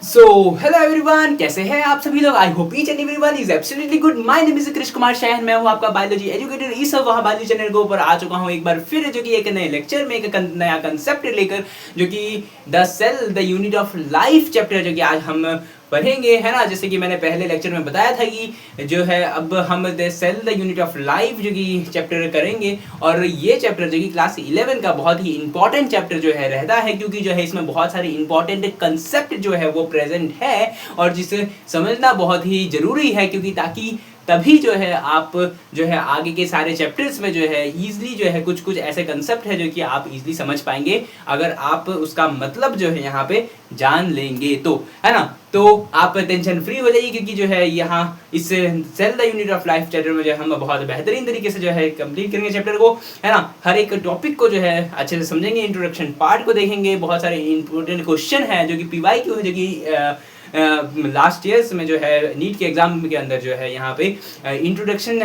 So hello everyone, कैसे हैं आप सभी लोग। I hope each and everyone is absolutely good. My name is Krishna Kumar Shahan, मैं हूं आपका बायोलॉजी एजुकेटर इस वहाँ बायोलॉजी चैनल के ऊपर आ चुका हूं एक बार फिर, जो कि एक नए लेक्चर में एक नया कंसेप्ट लेकर, जो कि the cell the unit of life chapter, जो कि आज हम पढ़ेंगे, है ना। जैसे कि मैंने पहले लेक्चर में बताया था कि जो है अब हम the cell the unit of life जो कि चैप्टर करेंगे, और ये चैप्टर जो कि क्लास 11 का बहुत ही इंपॉर्टेंट चैप्टर जो है रहता है, क्योंकि जो है इसमें बहुत सारे इंपॉर्टेंट कंसेप्ट जो है वो प्रेजेंट है और जिसे समझना बहुत ही जरूरी है, क्योंकि ताकि तभी जो है आप जो है आगे के सारे चैप्टर्स में जो है इजीली जो है कुछ कुछ ऐसे कंसेप्ट है जो कि आप इजीली समझ पाएंगे अगर आप उसका मतलब जो है यहाँ पे जान लेंगे तो, है ना। तो आप टेंशन फ्री हो जाइए, क्योंकि जो है यहाँ इस cell the unit of life chapter में जो है हम बहुत बेहतरीन तरीके से जो है कंप्लीट करेंगे चैप्टर को, है ना। हर एक टॉपिक को जो है अच्छे से समझेंगे, इंट्रोडक्शन पार्ट को देखेंगे, बहुत सारे इंपॉर्टेंट क्वेश्चन है जो कि पीवाईक्यू है, जो कि लास्ट ईयर्स में जो है नीट के एग्जाम के अंदर जो है यहाँ पे इंट्रोडक्शन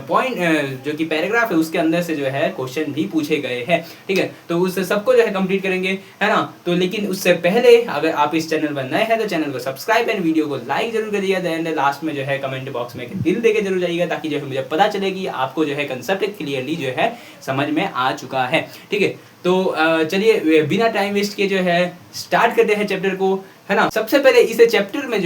पॉइंट जो कि पैराग्राफ है उसके अंदर से जो है क्वेश्चन भी पूछे गए हैं, ठीक है। तो उस सबको जो है कंप्लीट करेंगे, है ना। तो लेकिन उससे पहले अगर आप इस चैनल पर नए हैं तो चैनल को सब्सक्राइब एंड वीडियो को लाइक जरूर करिएगा। देन लास्ट में जो है कमेंट बॉक्स में एक दिल देके जरूर जाइएगा, ताकि जो है मुझे पता चले कि आपको जो है कंसेप्ट क्लियरली जो है समझ में आ चुका है, ठीक है। तो चलिए बिना टाइम वेस्ट किए जो है स्टार्ट करते हैं चैप्टर को, है ना। सबसे पहले इस चैप्टर में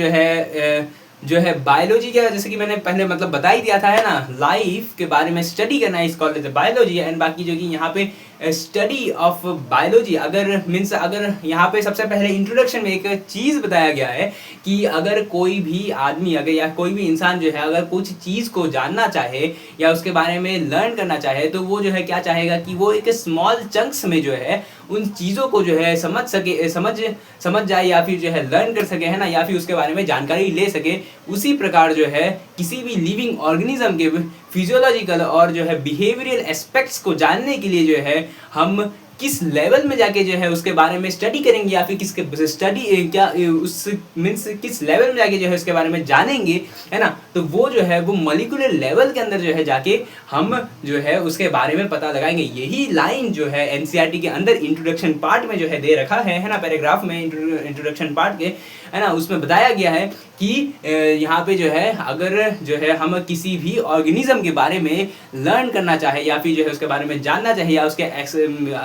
जो है बायोलॉजी का, जैसे कि मैंने पहले मतलब बता ही दिया था, है ना, लाइफ के बारे में स्टडी करना है इस कॉलेज बायोलॉजी। एंड बाकी जो कि यहाँ पे स्टडी ऑफ बायोलॉजी अगर मीन्स अगर यहाँ पे सबसे पहले इंट्रोडक्शन में एक चीज़ बताया गया है कि अगर कोई भी आदमी अगर या कोई भी इंसान जो है अगर कुछ चीज़ को जानना चाहे या उसके बारे में लर्न करना चाहे, तो वो जो है क्या चाहेगा कि वो एक स्मॉल चंक्स में जो है उन चीज़ों को जो है समझ जाए या फिर जो है लर्न कर सके, है ना, या फिर उसके बारे में जानकारी ले सके। उसी प्रकार जो है किसी भी लिविंग ऑर्गेनिज्म के फिजियोलॉजिकल और जो है बिहेवियरल एस्पेक्ट्स को जानने के लिए जो है हम किस लेवल में जाके जो है उसके बारे में स्टडी करेंगे, या फिर किसके स्टडी क्या उस मीन्स किस लेवल में जाके जो है उसके बारे में जानेंगे, है ना। तो वो जो है वो मॉलिक्यूलर लेवल के अंदर जो है जाके हम जो है उसके बारे में पता लगाएंगे। यही लाइन जो है एनसीईआरटी के अंदर इंट्रोडक्शन पार्ट में जो है दे रखा है ना, पैराग्राफ में इंट्रोडक्शन पार्ट के, है ना, उसमें बताया गया है कि यहाँ पे जो है अगर जो है हम किसी भी ऑर्गेनिज्म के बारे में लर्न करना चाहे या फिर जो है उसके बारे में जानना चाहे या उसके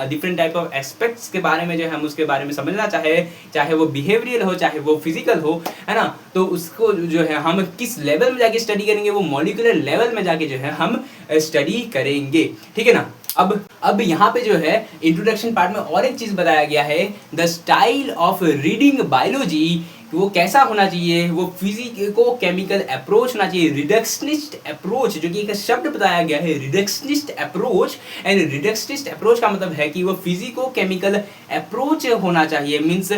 डिफरेंट टाइप ऑफ एस्पेक्ट्स के बारे में जो है हम उसके बारे में समझना चाहे वो बिहेवियरल हो चाहे वो फिजिकल हो, है ना। तो उसको जो है हम किस लेवल में जाके स्टडी करेंगे, वो मॉलिक्यूलर लेवल में जाके जो है हम स्टडी करेंगे, ठीक है ना। अब यहाँ पे जो है इंट्रोडक्शन पार्ट में और एक चीज बताया गया है, the style of reading biology, वो कैसा होना चाहिए, वो फिजिको केमिकल अप्रोच होना चाहिए, रिडक्शनिस्ट अप्रोच, जो कि एक शब्द बताया गया है reductionist approach. And reductionist approach का मतलब है कि वो फिजिको केमिकल अप्रोच होना चाहिए, means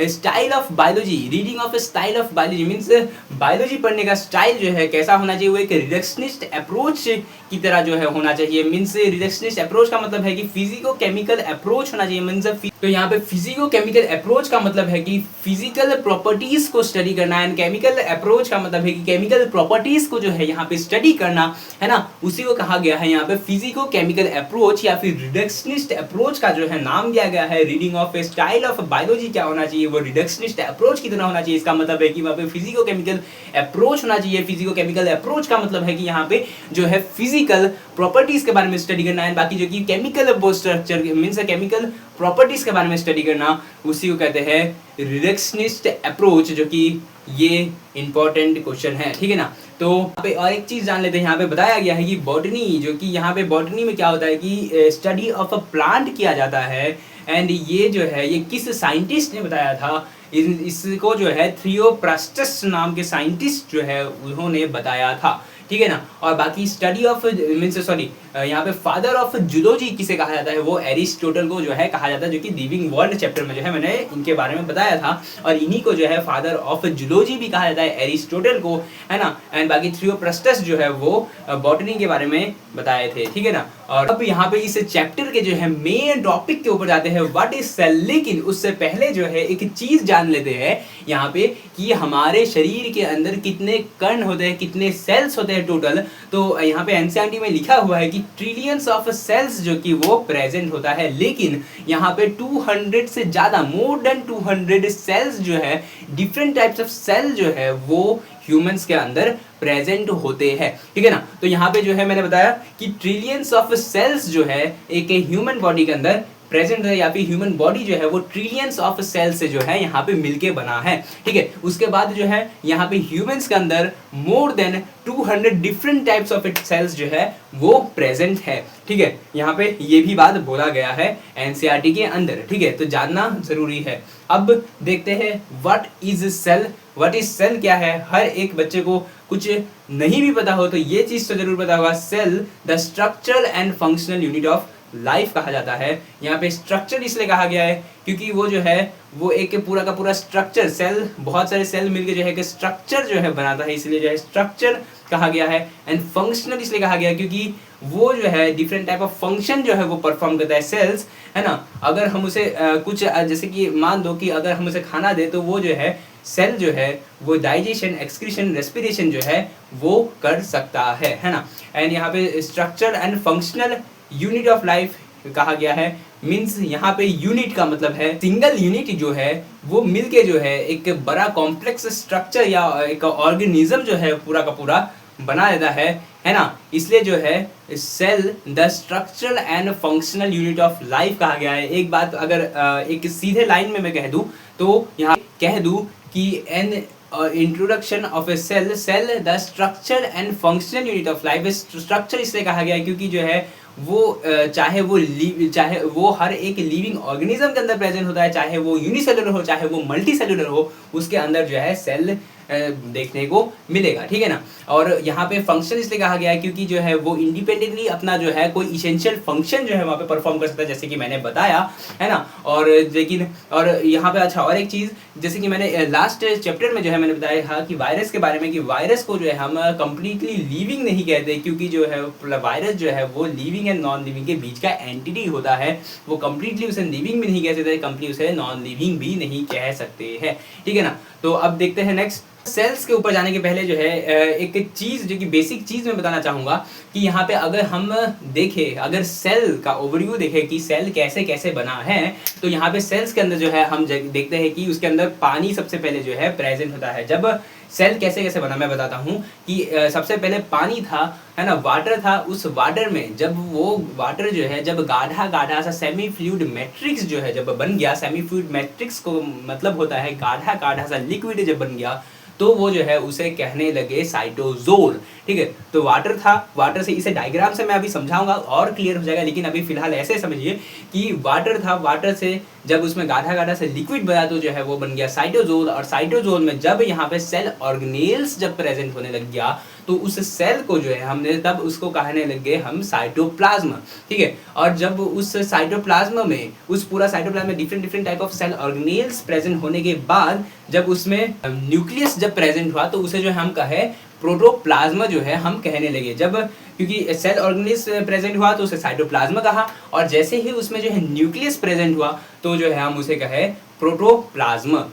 style of biology, reading of style of biology means biology पढ़ने का स्टाइल जो है कैसा होना चाहिए, वो एक रिडक्शनिस्ट अप्रोच की तरह जो है होना चाहिए। मीन्स रिडक्शनिस्ट अप्रोच का मतलब है कि फिजिको केमिकल अप्रोच होना चाहिए। मीन्स तो यहाँ पे फिजिको केमिकल अप्रोच का मतलब है कि फिजिकल प्रॉपर्टीज को स्टडी करना, एंड केमिकल अप्रोच का मतलब है कि केमिकल प्रॉपर्टीज को जो है यहाँ पे स्टडी करना, है ना। उसी को कहा गया है यहाँ पे फिजिको केमिकल अप्रोच या फिर रिडक्शनिस्ट अप्रोच का जो है नाम दिया गया है। Reading of style of biology क्या होना चाहिए, वो रिडक्शनिस्ट अप्रोच की तरह होना चाहिए। इसका मतलब है कि वहाँ पे फिजिको केमिकल अप्रोच होना चाहिए। फिजिको केमिकल अप्रोच का मतलब है कि यहाँ पे जो है फिजिकल प्रॉपर्टीज के बारे में स्टडी करना है, बाकी जो कि chemical structure means chemical properties के बारे में स्टडी करना, उसी को कहते हैं रिडक्शनिस्ट अप्रोच, जो कि ये इंपॉर्टेंट क्वेश्चन है, ठीक है ना। तो यहाँ पे और एक चीज जान लेते हैं, यहाँ पे बताया गया है कि बॉटनी, जो कि यहाँ पे बॉटनी में क्या होता है कि स्टडी ऑफ अ प्लांट किया जाता है। एंड ये जो है ये किस साइंटिस्ट ने बताया था, इसको जो है थियोप्रास्टस नाम के साइंटिस्ट जो है उन्होंने बताया था, ठीक है ना। और बाकी स्टडी ऑफ मीन्स सॉरी यहाँ पे फादर ऑफ जूलॉजी किसे कहा जाता है, वो एरिस्टोटल को जो है कहा जाता है, जो कि लिविंग वर्ल्ड चैप्टर में जो है मैंने इनके बारे में बताया था। और इन्हीं को जो है फादर ऑफ जूलॉजी भी कहा जाता है, एरिस्टोटल को, है ना। एंड बाकी थियोप्रास्टस जो है वो बॉटनी के बारे में बताए थे, ठीक है ना। और अब यहाँ पे इस चैप्टर के जो है मेन टॉपिक के ऊपर जाते हैं, व्हाट इज सेल। लेकिन उससे पहले जो है एक चीज जान लेते हैं यहाँ पे कि हमारे शरीर के अंदर कितने कण होते हैं, कितने सेल्स होते हैं टोटल। तो यहाँ पे एनसीईआरटी में लिखा हुआ है कि ट्रिलियंस ऑफ सेल्स जो कि वो प्रेजेंट होता है, लेकिन यहाँ पे 200 से ज्यादा, मोर देन 200 सेल्स जो है, डिफरेंट टाइप्स ऑफ सेल जो है वो ह्यूमंस के अंदर प्रेजेंट होते हैं, ठीक है ना। तो यहाँ पे जो है मैंने बताया कि ट्रिलियंस ऑफ सेल्स जो है एक ह्यूमन बॉडी के अंदर प्रेजेंट है, या फिर ह्यूमन बॉडी जो है वो ट्रिलियंस ऑफ सेल्स से जो है यहाँ पे मिलके बना है, ठीक है। उसके बाद जो है यहाँ पे ह्यूमंस के अंदर more than 200 different types of cells जो है वो प्रेजेंट है, ठीक है। यहाँ पे ये भी बात बोला गया है एनसीईआरटी के अंदर, ठीक है, तो जानना जरूरी है। अब देखते हैं what is cell. What is cell क्या है, हर एक बच्चे को कुछ नहीं भी पता हो तो ये चीज तो जरूर पता होगा। Cell the structural and functional unit of life कहा जाता है। यहाँ पे स्ट्रक्चर इसलिए कहा गया है क्योंकि वो जो है वो एक पूरा का पूरा स्ट्रक्चर, सेल, बहुत सारे सेल मिलके जो है कि स्ट्रक्चर जो है बनाता है, इसलिए जो है स्ट्रक्चर कहा गया है। एंड फंक्शनल इसलिए कहा गया है क्योंकि वो जो है डिफरेंट टाइप ऑफ फंक्शन जो है वो परफॉर्म करता है सेल्स, है ना। अगर हम उसे कुछ जैसे कि मान दो कि अगर हम उसे खाना दे तो वो जो है सेल जो है वो डाइजेशन, एक्सक्रीशन, रेस्पिरेशन जो है वो कर सकता है ना। एंड यहाँ पे structure and functional unit of life कहा गया है, मीन्स यहाँ पे यूनिट का मतलब है सिंगल यूनिट जो है वो मिलके जो है एक बड़ा कॉम्प्लेक्स स्ट्रक्चर या एक ऑर्गेनिज्म जो है पूरा का पूरा बना देता है ना। इसलिए जो है cell the structural and functional unit of life कहा गया है। एक बात अगर एक सीधे लाइन में मैं कह दूं तो यहाँ कह दूं कि an introduction of a cell, cell the structure and functional unit of life. Structure इसलिए कहा गया है क्योंकि जो है वो चाहे वो हर एक लिविंग ऑर्गेनिज्म के अंदर प्रेजेंट होता है, चाहे वो यूनिसेलुलर हो चाहे वो मल्टी सेलुलर हो, उसके अंदर जो है सेल देखने को मिलेगा, ठीक है ना। और यहाँ पे फंक्शन इसलिए कहा गया है क्योंकि जो है वो इंडिपेंडेंटली अपना जो है कोई इसेंशियल फंक्शन जो है वहाँ पे परफॉर्म कर सकता है, जैसे कि मैंने बताया, है ना। और लेकिन और यहाँ पे अच्छा और एक चीज़, जैसे कि मैंने लास्ट चैप्टर में जो है मैंने बताया था कि वायरस के बारे में, कि वायरस को जो है हम कंप्लीटली लिविंग नहीं कहते क्योंकि जो है वायरस जो है वो लिविंग एंड नॉन लिविंग के बीच का एंटिटी होता है। वो कंप्लीटली उसे लिविंग भी नहीं कह सकते, कंप्लीटली उसे नॉन लिविंग भी नहीं कह सकते हैं, ठीक है ना। तो अब देखते हैं नेक्स्ट। सेल्स के ऊपर जाने के पहले जो है एक चीज़ जो कि बेसिक चीज़ मैं बताना चाहूँगा कि यहाँ पे अगर हम देखें, अगर सेल का ओवरव्यू देखें कि सेल कैसे कैसे बना है, तो यहाँ पे सेल्स के अंदर जो है हम देखते हैं कि उसके अंदर पानी सबसे पहले जो है प्रेजेंट होता है। जब सेल कैसे कैसे बना मैं बताता हूँ कि सबसे पहले पानी था, है ना, वाटर था। उस वाटर में जब वो वाटर जो है जब गाढ़ा गाढ़ा सा सेमी फ्लूइड मैट्रिक्स जो है जब बन गया, सेमी फ्लूइड मैट्रिक्स को मतलब होता है गाढ़ा गाढ़ा सा लिक्विड जब बन गया, तो वो जो है उसे कहने लगे साइटोजोल, ठीक है। तो वाटर था, वाटर से, इसे डायग्राम से मैं अभी समझाऊंगा और क्लियर हो जाएगा, लेकिन अभी फिलहाल ऐसे समझिए कि वाटर था, वाटर से जब उसमें गाढ़ा गाढ़ा से लिक्विड बना तो जो है वो बन गया साइटोजोल। और साइटोजोल में जब यहाँ पे सेल ऑर्गेनेल्स जब प्रेजेंट होने लग गया तो उस सेल को जो है हमने तब उसको कहने लग गए हम साइटोप्लाज्म, ठीक है। और जब उस साइटोप्लाज्म में, उस पूरा साइटोप्लाज्म में different type of cell organelles present होने के बाद जब उसमें न्यूक्लियस जब प्रेजेंट हुआ तो उसे जो हम कहे प्रोटोप्लाज्म जो है हम कहने लगे। जब क्योंकि सेल ऑर्गेनेल्स प्रेजेंट हुआ तो उसे साइटोप्लाज्म कहा, और जैसे ही उसमें जो है न्यूक्लियस प्रेजेंट हुआ तो जो है हम उसे कहे प्रोटोप्लाज्म,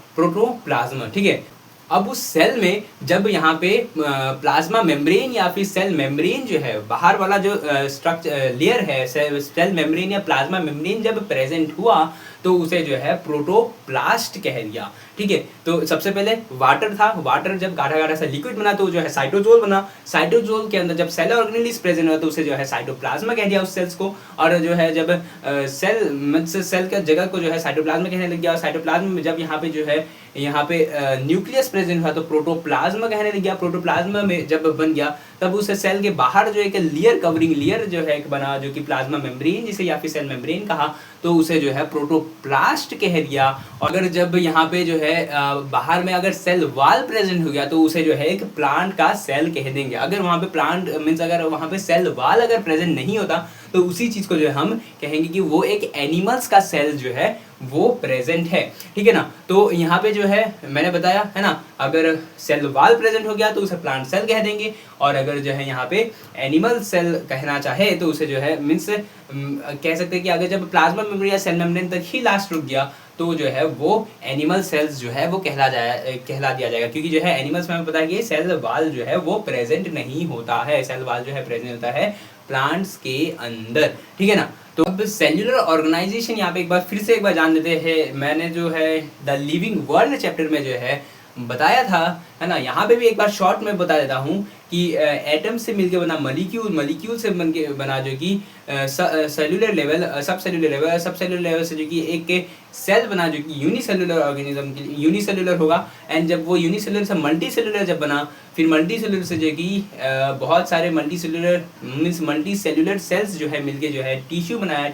ठीक है। अब उस सेल में जब यहाँ पे प्लाज्मा मेम्ब्रेन या फिर सेल मेम्ब्रेन जो है, बाहर वाला जो स्ट्रक्चर लेयर है, सेल मेम्ब्रेन या प्लाज्मा मेम्ब्रेन जब प्रेजेंट हुआ तो उसे जो है प्रोटोप्लास्ट कह दिया, ठीक है। तो सबसे पहले वाटर था, वाटर जब गाढ़ा गाढ़ा सा लिक्विड बना तो जो है साइटोजोल बना। साइटोजोल के अंदर जब सेल ऑर्गेनेल्स प्रेजेंट हुआ तो उसे जो है साइटोप्लाज्म कह दिया उस सेल्स को। और जो है जब सेल का जगह को जो है साइटोप्लाज्म कहने लग गया, और साइटोप्लाज्म में जब यहाँ पे जो है यहाँ पे न्यूक्लियस प्रेजेंट हुआ तो प्रोटोप्लाज्म कहने लग गया। प्रोटोप्लाज्म में जब बन गया तब उस सेल के बाहर जो एक लेयर, कवरिंग लेयर जो है एक बना, जो कि प्लाज्मा मेम्ब्रेन जिसे या फिर सेल मेम्ब्रेन कहा, तो उसे जो है प्रोटोप्लास्ट कह दिया। अगर जब यहाँ पे जो है बाहर में अगर सेल वाल प्रेजेंट हो गया तो उसे जो है एक प्लांट का सेल कह देंगे। अगर वहाँ पे प्लांट मीन्स अगर वहाँ पे सेल वाल अगर प्रेजेंट नहीं होता तो उसी चीज़ को जो है हम कहेंगे कि वो एक एनिमल्स का सेल जो है वो प्रेजेंट है, ठीक है ना। तो यहाँ पे जो है मैंने बताया है ना, अगर सेल वाल प्रेजेंट हो गया तो उसे प्लांट सेल कह देंगे, और अगर जो है यहाँ पे एनिमल सेल कहना चाहे तो उसे जो है मीन्स कह सकते हैं कि अगर जब प्लाज्मा मेम्ब्रेन या सेल मेम्ब्रेन तक ही लास्ट रुक गया तो जो है वो एनिमल सेल्स जो है वो कहला दिया जाएगा, क्योंकि जो है एनिमल्स में हमें पता है कि सेल वाल जो है वो प्रेजेंट नहीं होता है, सेल वाल जो है प्रेजेंट होता है प्लांट्स के अंदर, ठीक है ना। तो अब सेल्यूलर ऑर्गेनाइजेशन यहाँ पे एक बार फिर से एक बार जान लेते हैं। मैंने जो है द लिविंग वर्ल्ड चैप्टर में जो है बताया था, है ना, यहाँ पे भी एक बार शॉर्ट में बता देता हूँ कि एटम से मिलके बना मॉलिक्यूल से बना जो कि सेल्यूलर लेवल, सब सेल्यूलर लेवल से जो कि एक सेल बना जो कि यूनिसेल्युलर ऑर्गेनिज्म के लिए यूनिसेल्युलर होगा। एंड जब वो यूनिसेल्युलर से मल्टी सेल्युलर जब बना, फिर मल्टी सेल्युलर से जो कि बहुत सारे मल्टी सेल्युलर सेल्स जो है मिलके जो है टिश्यू बनाया,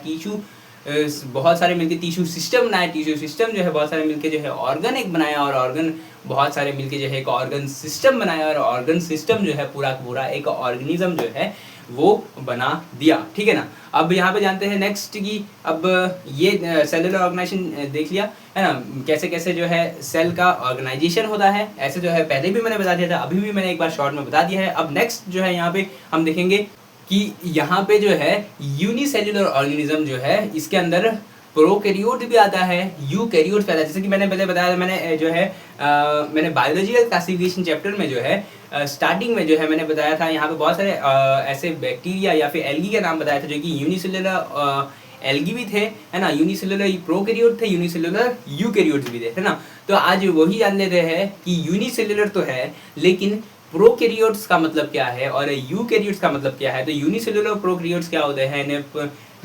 बहुत सारे मिलके टिश्यू सिस्टम बनाया, टिश्यू सिस्टम जो है बहुत सारे मिलके जो है ऑर्गन एक बनाया, और ऑर्गन बहुत सारे मिलके जो है एक ऑर्गन सिस्टम बनाया, और ऑर्गन सिस्टम जो है पूरा पूरा एक ऑर्गेनिज्म जो है वो बना दिया, ठीक है ना। अब यहाँ पे जानते हैं नेक्स्ट की, अब ये सेलुलर ऑर्गेनाइजेशन देख लिया है ना, कैसे कैसे जो है सेल का ऑर्गेनाइजेशन होता है, ऐसे जो है पहले भी मैंने बता दिया था, अभी भी मैंने एक बार शॉर्ट में बता दिया है। अब नेक्स्ट जो है यहाँ पे हम देखेंगे कि यहाँ पे जो है यूनिसेल्युलर ऑर्गेनिज्म जो है इसके अंदर प्रोकैरियोट भी आता है, यूकैरियोट भी आता है। जैसे कि मैंने पहले बताया, मैंने जो है मैंने बायोलॉजिकल क्लासिफिकेशन चैप्टर में जो है स्टार्टिंग में जो है मैंने बताया था, यहाँ पे बहुत सारे ऐसे बैक्टीरिया या फिर एल्गी का नाम बताया था जो कि यूनिसेल्युलर एल्गी भी थे, है ना, यूनिसेल्युलर प्रोकैरियोट थे, यूनिसेल्युलर यूकैरियोट्स भी थे, है ना। तो आज वही जान लेते हैं कि यूनिसेल्युलर तो है लेकिन प्रोकैरियोट्स का मतलब क्या है और यूकैरियोट्स का मतलब क्या है। तो यूनिसेल्युलर प्रोकैरियोट्स क्या होते हैं,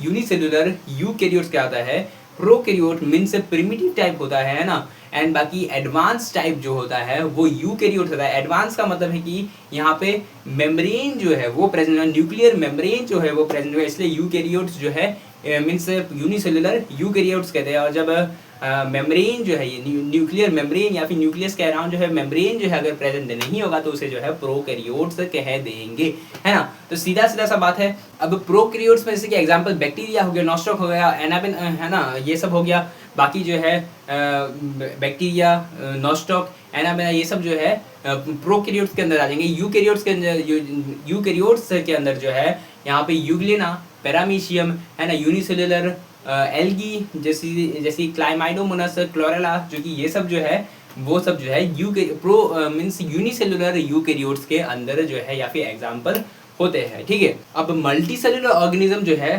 यूनिसेल्युलर यूकैरियोट्स क्या होता है। प्रोकैरियोट मीन्स प्रिमिटिव टाइप होता है ना, एंड बाकी एडवांस टाइप जो होता है वो यूकैरियोट होता है। एडवांस का मतलब है कि यहाँ पे मेम्ब्रेन जो है वो प्रेजेंट है, न्यूक्लियर मेम्ब्रेन जो है वो प्रेजेंट है, इसलिए यूकैरियोट्स जो है मीन्स यूनिसेल्युलर यूकैरियोट्स कहते हैं। और जब मेम्ब्रेन जो है, ये न्यूक्लियर मेम्ब्रेन या फिर न्यूक्लियस कह रहा हूँ, जो है मेम्ब्रेन जो है अगर प्रेजेंट नहीं होगा तो उसे जो है प्रोकैरियोट्स कह देंगे, है ना। तो सीधा सीधा सा बात है। अब प्रोकैरियोट्स में जैसे कि एग्जांपल बैक्टीरिया हो गया, नॉस्टॉक हो गया, एनाबिन, है ना, ये सब हो गया। बाकी जो है बैक्टीरिया, नॉस्टॉक, एनाबिन, ये सब जो है प्रोकैरियोट्स के अंदर आ जाएंगे। यूकैरियोट्स के अंदर जो है यहाँ पे यूग्लिना, पैरामीशियम, है ना, यूनिसेल्युलर एल्गी जैसी क्लाइमाइडोमोनास, क्लोरेला, जो कि ये सब जो है वो सब जो है मीन्स यूनिसेल्युलर यूकैरियोट्स के अंदर जो है या फिर एग्जाम्पल होते हैं, ठीक है। अब मल्टी सेल्युलर ऑर्गेनिज्म जो है,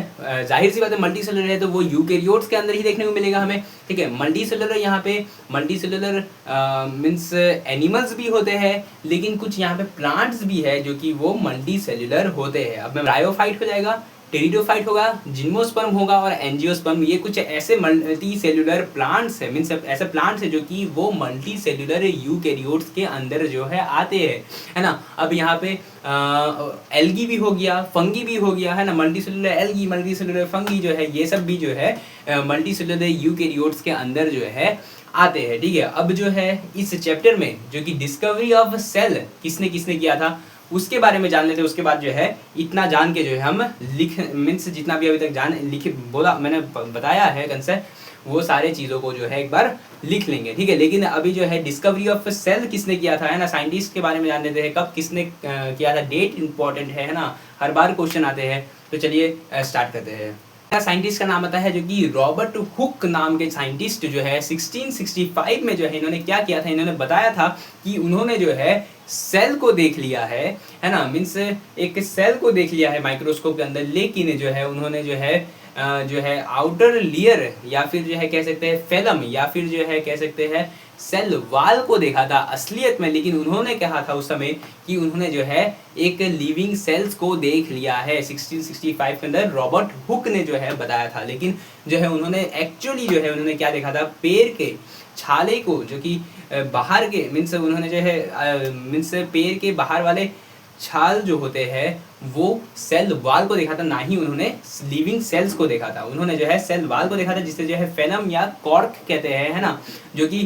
जाहिर सी बात है मल्टी सेल्युलर है तो वो यूकैरियोट्स के अंदर ही देखने को मिलेगा हमें, ठीक है। मल्टी सेल्युलर यहाँ पे मल्टी सेल्युलर मीन्स एनिमल्स भी होते हैं, लेकिन कुछ यहाँ पे प्लांट्स भी है जो कि वो मल्टी सेल्युलर होते हैं। अब ब्रायोफाइट हो जाएगा, टेरिडोफाइट होगा, जिम्नोस्पर्म होगा और एंजियोस्पर्म, ये कुछ ऐसे मल्टी सेल्युलर प्लांट्स है, मीन्स ऐसे प्लांट्स है जो कि वो मल्टी सेल्युलर यूकैरियोट्स के अंदर जो है आते हैं, है ना। अब यहाँ पे एल्गी भी हो गया, फंगी भी हो गया, है ना, multi cellular algae, multi cellular fungi जो है ये सब भी जो है मल्टी सेल्युलर यूकैरियोट्स के अंदर जो है आते हैं, ठीक है। अब जो है इस चैप्टर में जो कि डिस्कवरी ऑफ सेल किसने किसने किया था उसके बारे में जान लेते हैं। उसके बाद जो है इतना जान के जो है हम मीन्स जितना भी अभी तक मैंने बताया है कंसेप्ट, वो सारे चीज़ों को जो है एक बार लिख लेंगे, ठीक है। लेकिन अभी जो है डिस्कवरी ऑफ सेल किसने किया था, है ना, साइंटिस्ट के बारे में जान लेते हैं, कब किसने किया था, डेट इंपॉर्टेंट है ना, हर बार क्वेश्चन आते हैं। तो चलिए स्टार्ट करते हैं। साइंटिस्ट का नाम आता है जो कि रॉबर्ट हुक नाम के साइंटिस्ट जो है 1665 में जो है इन्होंने क्या किया था, इन्होंने बताया था कि उन्होंने जो है सेल को देख लिया है ना, मीन्स एक सेल को देख लिया है माइक्रोस्कोप के अंदर, लेकिन जो है उन्होंने जो है आउटर लेयर या फिर जो है कह सकते हैं फेलम या फिर जो है कह सकते हैं सेल वाल को देखा था असलियत में। लेकिन उन्होंने कहा था उस समय कि उन्होंने जो है एक लिविंग सेल्स को देख लिया है 1665 के अंदर रॉबर्ट हुक ने जो है बताया था। लेकिन जो है उन्होंने एक्चुअली जो है उन्होंने क्या देखा था, पेड़ के छाले को, जो कि बाहर के मीन्स उन्होंने जो है मीन्स पेड़ के बाहर वाले छाल जो होते हैं वो सेल वॉल को देखा था, ना ही उन्होंने लिविंग सेल्स को देखा था। उन्होंने जो है सेल वॉल को देखा था, जिसे जो है फेलम या कॉर्क कहते हैं, है ना, जो कि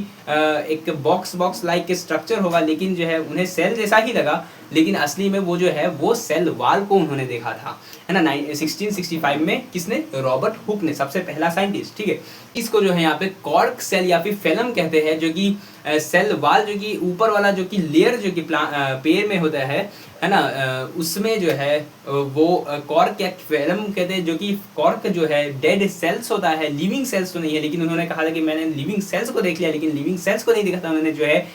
एक बॉक्स लाइक स्ट्रक्चर होगा, लेकिन जो है उन्हें सेल जैसा ही लगा, लेकिन असली में वो जो है वो सेल वॉल को उन्होंने देखा था, है ना। 1665 में किसने? रॉबर्ट हुक ने, सबसे पहला साइंटिस्ट, ठीक है। इसको जो है यहाँ पे कॉर्क सेल या फिर फेलम कहते हैं, जो कि सेल वॉल, जो कि ऊपर वाला जो कि लेयर जो कि पेड़ में होता है ना, उसमें जो है वो कॉर्क या फेलम कहते हैं, जो कि कॉर्क जो है डेड सेल्स होता है, लिविंग सेल्स तो नहीं है। लेकिन उन्होंने कहा था कि मैंने लिविंग सेल्स को देख लिया, लेकिन लिविंग सेल्स को नहीं देखा था, उन्होंने जो है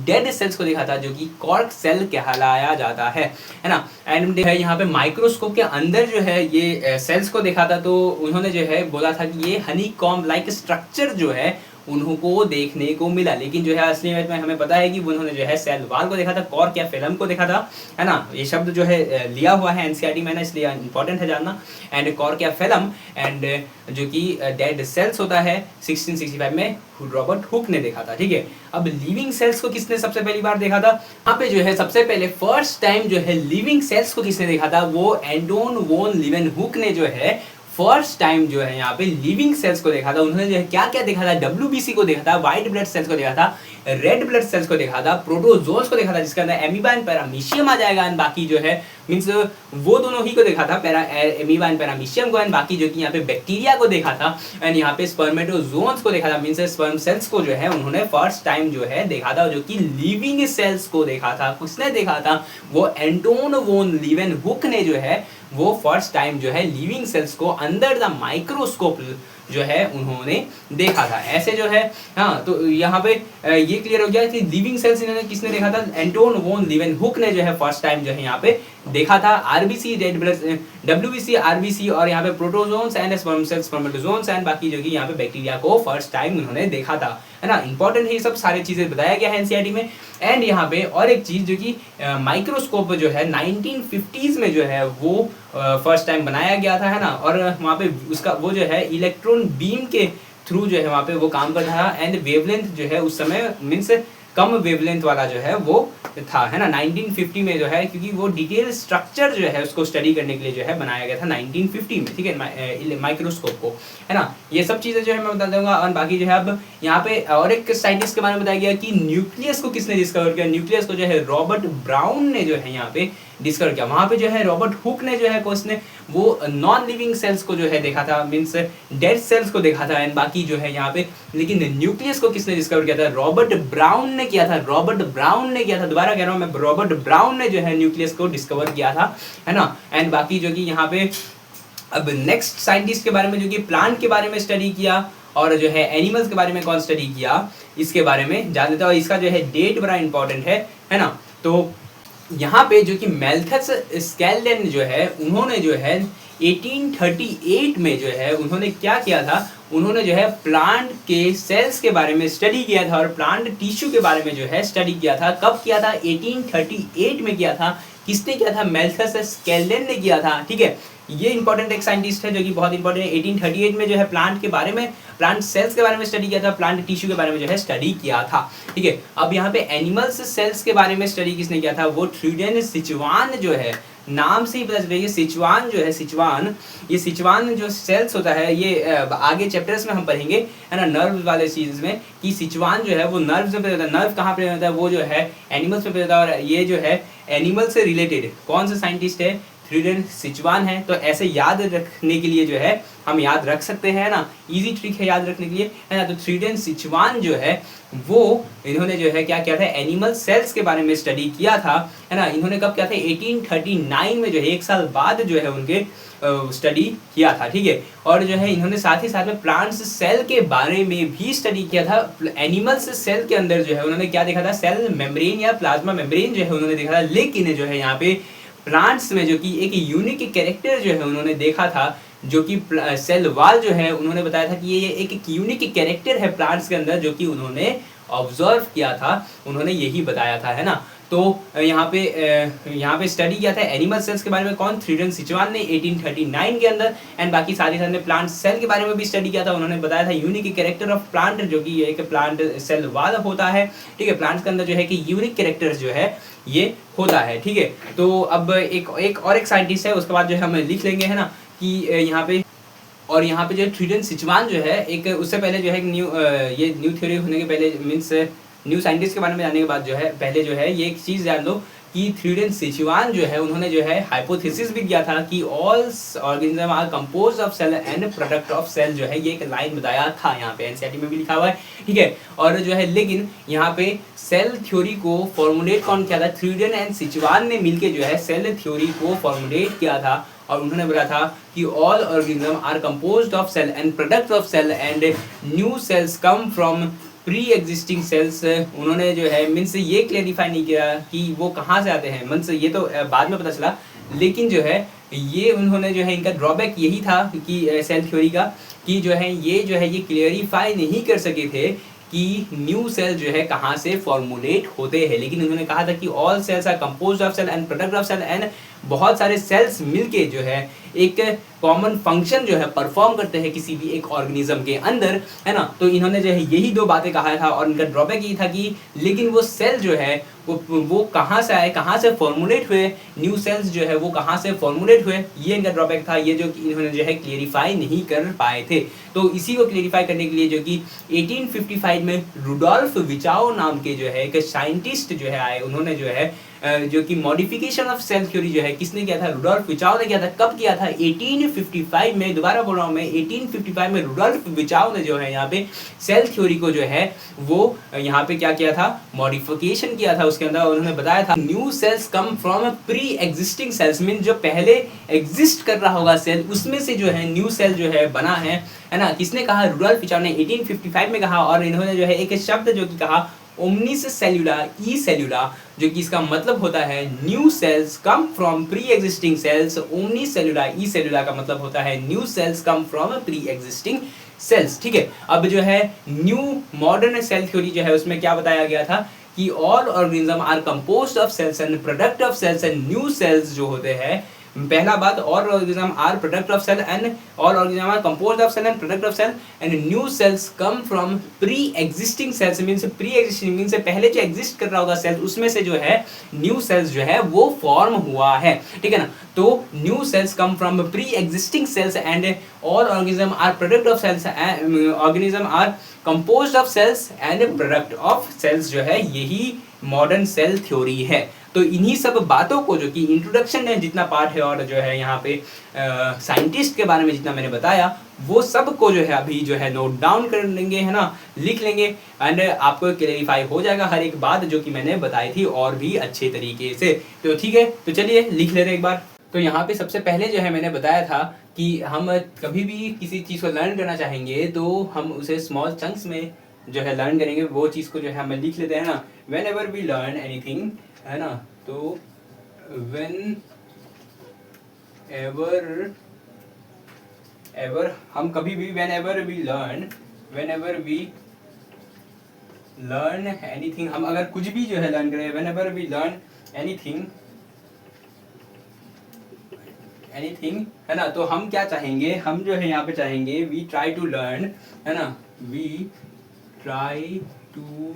डेड सेल्स को देखा था, जो कि कॉर्क सेल कहलाया जाता है ना। एंड है यहाँ पे माइक्रोस्कोप के अंदर जो है ये सेल्स को देखा था, तो उन्होंने जो है बोला था कि ये हनी कॉम्ब लाइक स्ट्रक्चर जो है उनको देखने को मिला, लेकिन जो है असली में हमें पता है कि उन्होंने जो है सेल वॉल को देखा था, कॉर्क या फेलम को देखा था, है ना। ये शब्द जो है लिया हुआ है एनसीईआरटी में ना, इसलिए इंपॉर्टेंट है जानना। एंड कॉर्क या फेलम एंड जो कि डेड सेल्स होता है 1665 में रॉबर्ट हुक ने देखा था, ठीक है। अब लिविंग सेल्स को किसने सबसे पहली बार देखा था? यहाँ पे जो है सबसे पहले फर्स्ट टाइम जो है लिविंग सेल्स को किसने देखा था? वो एंटोन वोन लीवेनहुक ने जो है फर्स्ट टाइम जो है यहाँ पे लिविंग सेल्स को देखा था। उन्होंने जो है क्या क्या देखा था? WBC को देखा था, व्हाइट ब्लड सेल्स को देखा था, रेड ब्लड सेल्स को देखा था, प्रोटोजोन्स को देखा था, जिसके अंदर एमीबा एंड पैरामीशियम आ जाएगा, एंड बाकी जो है मींस वो दोनों ही को देखा था, एमीबा एंड पैरामीशियम को, एंड बाकी जो कि यहाँ पे बैक्टीरिया को देखा था, एंड यहाँ पे स्पर्मेटोजोन्स को देखा था, मींस स्पर्म सेल्स को जो है उन्होंने फर्स्ट टाइम जो है देखा था, जो कि लिविंग सेल्स को देखा था। किसने देखा था? वो एंटोन वोन लीवेनहुक ने जो है वो फर्स्ट टाइम जो है लिविंग सेल्स को अंडर द माइक्रोस्कोप जो है उन्होंने देखा था। ऐसे जो है, हाँ, तो यहाँ पे ये क्लियर हो गया कि लिविंग सेल्स इन्होंने किसने देखा था? एंटोन वोन लीवेनहुक ने जो है फर्स्ट टाइम जो है यहाँ पे देखा था। RBC, red blood, WBC, RBC और यहाँ पे protozoans and sperm cells, spermatozoans and बाकी जो कि यहाँ पे बैक्टीरिया को फर्स्ट टाइम उन्होंने देखा था, है ना। इंपॉर्टेंट है, ये सब सारी चीजें बताया गया है एनसीईआरटी में। एंड यहाँ पे और एक चीज जो कि माइक्रोस्कोप जो है 1950s में जो है वो फर्स्ट टाइम बनाया गया था, है ना। और वहाँ पे उसका वो जो है इलेक्ट्रॉन बीम के थ्रू जो है वहाँ पे वो काम करता था, एंड वेवलेंथ जो है उस समय मीन्स कम वेवलेंथ वाला जो है वो था, है ना, 1950 में जो है, क्योंकि वो डिटेल स्ट्रक्चर जो है उसको स्टडी करने के लिए जो है बनाया गया था 1950 में, ठीक है, माइक्रोस्कोप को, है ना। ये सब चीज़ें जो है मैं बता दूंगा। और बाकी जो है अब यहाँ पे और एक साइंटिस्ट के बारे में बताया गया कि न्यूक्लियस को किसने डिस्कवर किया? न्यूक्लियस को जो है रॉबर्ट ब्राउन ने जो है यहाँ पे डिस्कवर किया। वहाँ पे जो है रॉबर्ट हुक ने जो है उसने वो नॉन लिविंग सेल्स को जो है देखा था, मीन्स डेड सेल्स को देखा था, एंड बाकी जो है यहाँ पे, लेकिन न्यूक्लियस को किसने डिस्कवर किया था? रॉबर्ट ब्राउन ने किया था। रॉबर्ट ब्राउन ने किया था, दोबारा कह रहा हूँ मैं, रॉबर्ट ब्राउन ने जो है न्यूक्लियस को डिस्कवर किया था, है ना। एंड बाकी जो कि यहाँ पे अब नेक्स्ट साइंटिस्ट के बारे में जो कि प्लांट के बारे में स्टडी किया, और जो है एनिमल्स के बारे में कौन स्टडी किया, इसके बारे में जान लेते हैं। और इसका जो है डेट बड़ा इंपॉर्टेंट है ना। तो यहाँ पे जो कि मैल्थस स्केल्डेन जो है उन्होंने जो है 1838 में जो है उन्होंने क्या किया था? उन्होंने जो है प्लांट के सेल्स के बारे में स्टडी किया था और प्लांट टिश्यू के बारे में जो है स्टडी किया था। कब किया था? 1838 में किया था। किसने किया था? मैल्थस स्केल्डेन ने किया था, ठीक है। ये इंपॉर्टेंट एक साइंटिस्ट है जो कि बहुत इंपॉर्टेंट है। 1838 में जो है प्लांट के बारे में, प्लांट सेल्स के बारे में स्टडी किया था, प्लांट टिश्यू के बारे में जो है स्टडी किया था, ठीक है। अब यहाँ पे एनिमल्स सेल्स के बारे में स्टडी किसने किया था? वो ट्रूडेन सिचुआन जो है, नाम से ही पता चल रहा है, ये सिचुआन जो है, सिचुआन, ये सिचुआन जो सेल्स होता है, ये आगे चैप्टर्स में हम पढ़ेंगे, है ना, नर्व वाले चीज में, कि सिचुआन जो है वो नर्व्स में होता है। नर्व कहाँ पे होता है? वो जो है एनिमल्स में होता है। और ये जो है एनिमल से रिलेटेड कौन सा साइंटिस्ट है? ट्रूडेन सिचुआन है। तो ऐसे याद रखने के लिए जो है हम याद रख सकते हैं ना, इजी ट्रिक है याद रखने के लिए, है ना। तो ट्रूडेन सिचुआन जो है वो इन्होंने जो है क्या किया था? एनिमल सेल्स के बारे में स्टडी किया था, है ना। इन्होंने कब किया था? 1839 में जो है, एक साल बाद जो है उनके स्टडी किया था, ठीक है। और जो है इन्होंने साथ ही साथ में प्लांट्स सेल के बारे में भी स्टडी किया था। एनिमल्स सेल के अंदर जो है उन्होंने क्या देखा था? सेल मेम्ब्रेन या प्लाज्मा मेम्ब्रेन जो है उन्होंने देखा था। लेकिन जो है यहाँ पे प्लांट्स में जो कि एक यूनिक कैरेक्टर जो है उन्होंने देखा था, जो कि सेल वॉल जो है उन्होंने बताया था कि ये एक यूनिक कैरेक्टर है प्लांट्स के अंदर, जो कि उन्होंने ऑब्जर्व किया था, उन्होंने यही बताया था, है ना। तो यहाँ पे स्टडी किया था एनिमल सेल्स के बारे में, कौन, थ्रीडन सिचुआन ने 1839 के अंदर। एंड बाकी साथ ही साथ ने प्लांट सेल के बारे में भी स्टडी किया था। उन्होंने बताया था यूनिक कैरेक्टर ऑफ प्लांट, जो कि एक प्लांट सेल वाला होता है, ठीक है। प्लांट्स के अंदर जो है कि यूनिक कैरेक्टर्स जो है ये होता है, ठीक है। तो अब एक साइंटिस्ट है, उसके बाद जो है हम लिख लेंगे, है ना, कि यहाँ पे जो है थ्रीडन सिचुआन जो है, एक उससे पहले जो है न्यू थ्योरी होने के पहले, मीन्स न्यू साइंटिस्ट के बारे में जानने के बाद जो है पहले जो है ये एक चीज़ जान लो कि थ्रीडन सिचुआन जो है उन्होंने जो है हाइपोथेसिस भी किया था कि all organism are composed of cell and product of cell, जो है ये एक लाइन बताया था, यहाँ पे एनसीईआरटी में भी लिखा हुआ है, ठीक है। और जो है लेकिन यहाँ पे सेल थ्योरी को फॉर्मुलेट कौन किया था, थ्रीडन एंड सिचुआन ने मिलके जो है सेल थ्योरी को फॉर्मुलेट किया था। और उन्होंने बोला था कि all organism are composed of cell and product of cell and new cells come from pre existing cells. उन्होंने जो है मीन्स ये क्लेरिफाई नहीं किया कि वो कहाँ से आते हैं, मीन्स ये तो बाद में पता चला, लेकिन जो है ये उन्होंने जो है इनका ड्रॉबैक यही था कि सेल थ्योरी का, कि जो है ये क्लियरिफाई नहीं कर सके थे कि न्यू सेल जो है कहाँ से फॉर्मुलेट होते हैं। लेकिन उन्होंने कहा था कि all cells are composed of cell and product of cell and बहुत सारे सेल्स मिलके जो है एक कॉमन फंक्शन जो है परफॉर्म करते हैं किसी भी एक ऑर्गेनिज्म के अंदर, है ना। तो इन्होंने जो है यही दो बातें कहा था। और इनका ड्रॉबैक ये था कि लेकिन वो सेल जो है वो कहाँ से आए, कहाँ से फॉर्मुलेट हुए, न्यू सेल्स जो है वो कहाँ से फॉर्मुलेट हुए, ये इनका ड्रॉबैक था, ये जो कि इन्होंने जो है क्लियरिफाई नहीं कर पाए थे। तो इसी को क्लियरिफाई करने के लिए जो कि 1855 में रुडोल्फ विचाओ नाम के जो है एक साइंटिस्ट जो है आए, उन्होंने जो है जो कि मॉडिफिकेशन ऑफ सेल थ्योरी जो है किसने किया था, रुडोल्फ विचाओ ने किया था। कब किया था, 1855 में, दोबारा बोल रहा हूँ मैं, 1855 में रुडोल्फ विचाओ ने जो है यहाँ पे सेल थ्योरी को जो है वो यहाँ पे क्या किया था, मॉडिफिकेशन किया था। उसके अंदर उन्होंने बताया था new cells come from pre existing sales, mean जो पहले एग्जिस्ट कर रहा होगा सेल, उसमें से जो है न्यू सेल जो है बना है ना। किसने कहा, रुडोल्फ विचाओ ने 1855 में कहा। और इन्होंने जो है एक शब्द जो कि कहा ओमनिस सेल्यूला ई सेल्यूला, जो कि इसका मतलब होता है new cells come from pre existing cells. ओमनिस सेल्यूला ई सेल्यूला का मतलब होता है new cells come from pre existing cells, ठीक है। अब जो है न्यू मॉडर्न सेल थ्योरी जो है उसमें क्या बताया गया था कि all organism are composed of cells and product of cells and new cells जो होते हैं, पहला बात, all organism are product of cell and all organism are composed of cell and product of cell and new cells come from pre existing cells, means pre existing means पहले जो exist कर रहा होगा सेल, उसमें से जो है new cells जो है वो फॉर्म हुआ है, ठीक है ना। तो new cells come from pre existing cells and all organism are product of cells, organism are composed of cells and product of cells, जो है यही मॉडर्न सेल थ्योरी है। तो इन्हीं सब बातों को, जो कि इंट्रोडक्शन है जितना पार्ट है और जो है यहाँ पे साइंटिस्ट के बारे में जितना मैंने बताया, वो सब को जो है अभी जो है नोट डाउन कर लेंगे, है ना, लिख लेंगे, एंड आपको क्लेरिफाई हो जाएगा हर एक बात जो कि मैंने बताई थी और भी अच्छे तरीके से। तो ठीक है, तो चलिए लिख लेते हैं एक बार। तो यहाँ पे सबसे पहले जो है मैंने बताया था कि हम कभी भी किसी चीज़ को लर्न करना चाहेंगे तो हम उसे स्मॉल चंक्स में जो है लर्न करेंगे। वो चीज़ को जो है हम लिख लेते हैं ना, whenever we learn anything, है ना। तो वेन एवर हम कभी भी whenever we learn anything, हम अगर कुछ भी जो है लर्न करें, whenever we learn anything, है ना, तो हम क्या चाहेंगे, हम जो है यहाँ पे चाहेंगे वी ट्राई टू लर्न, है ना, we try to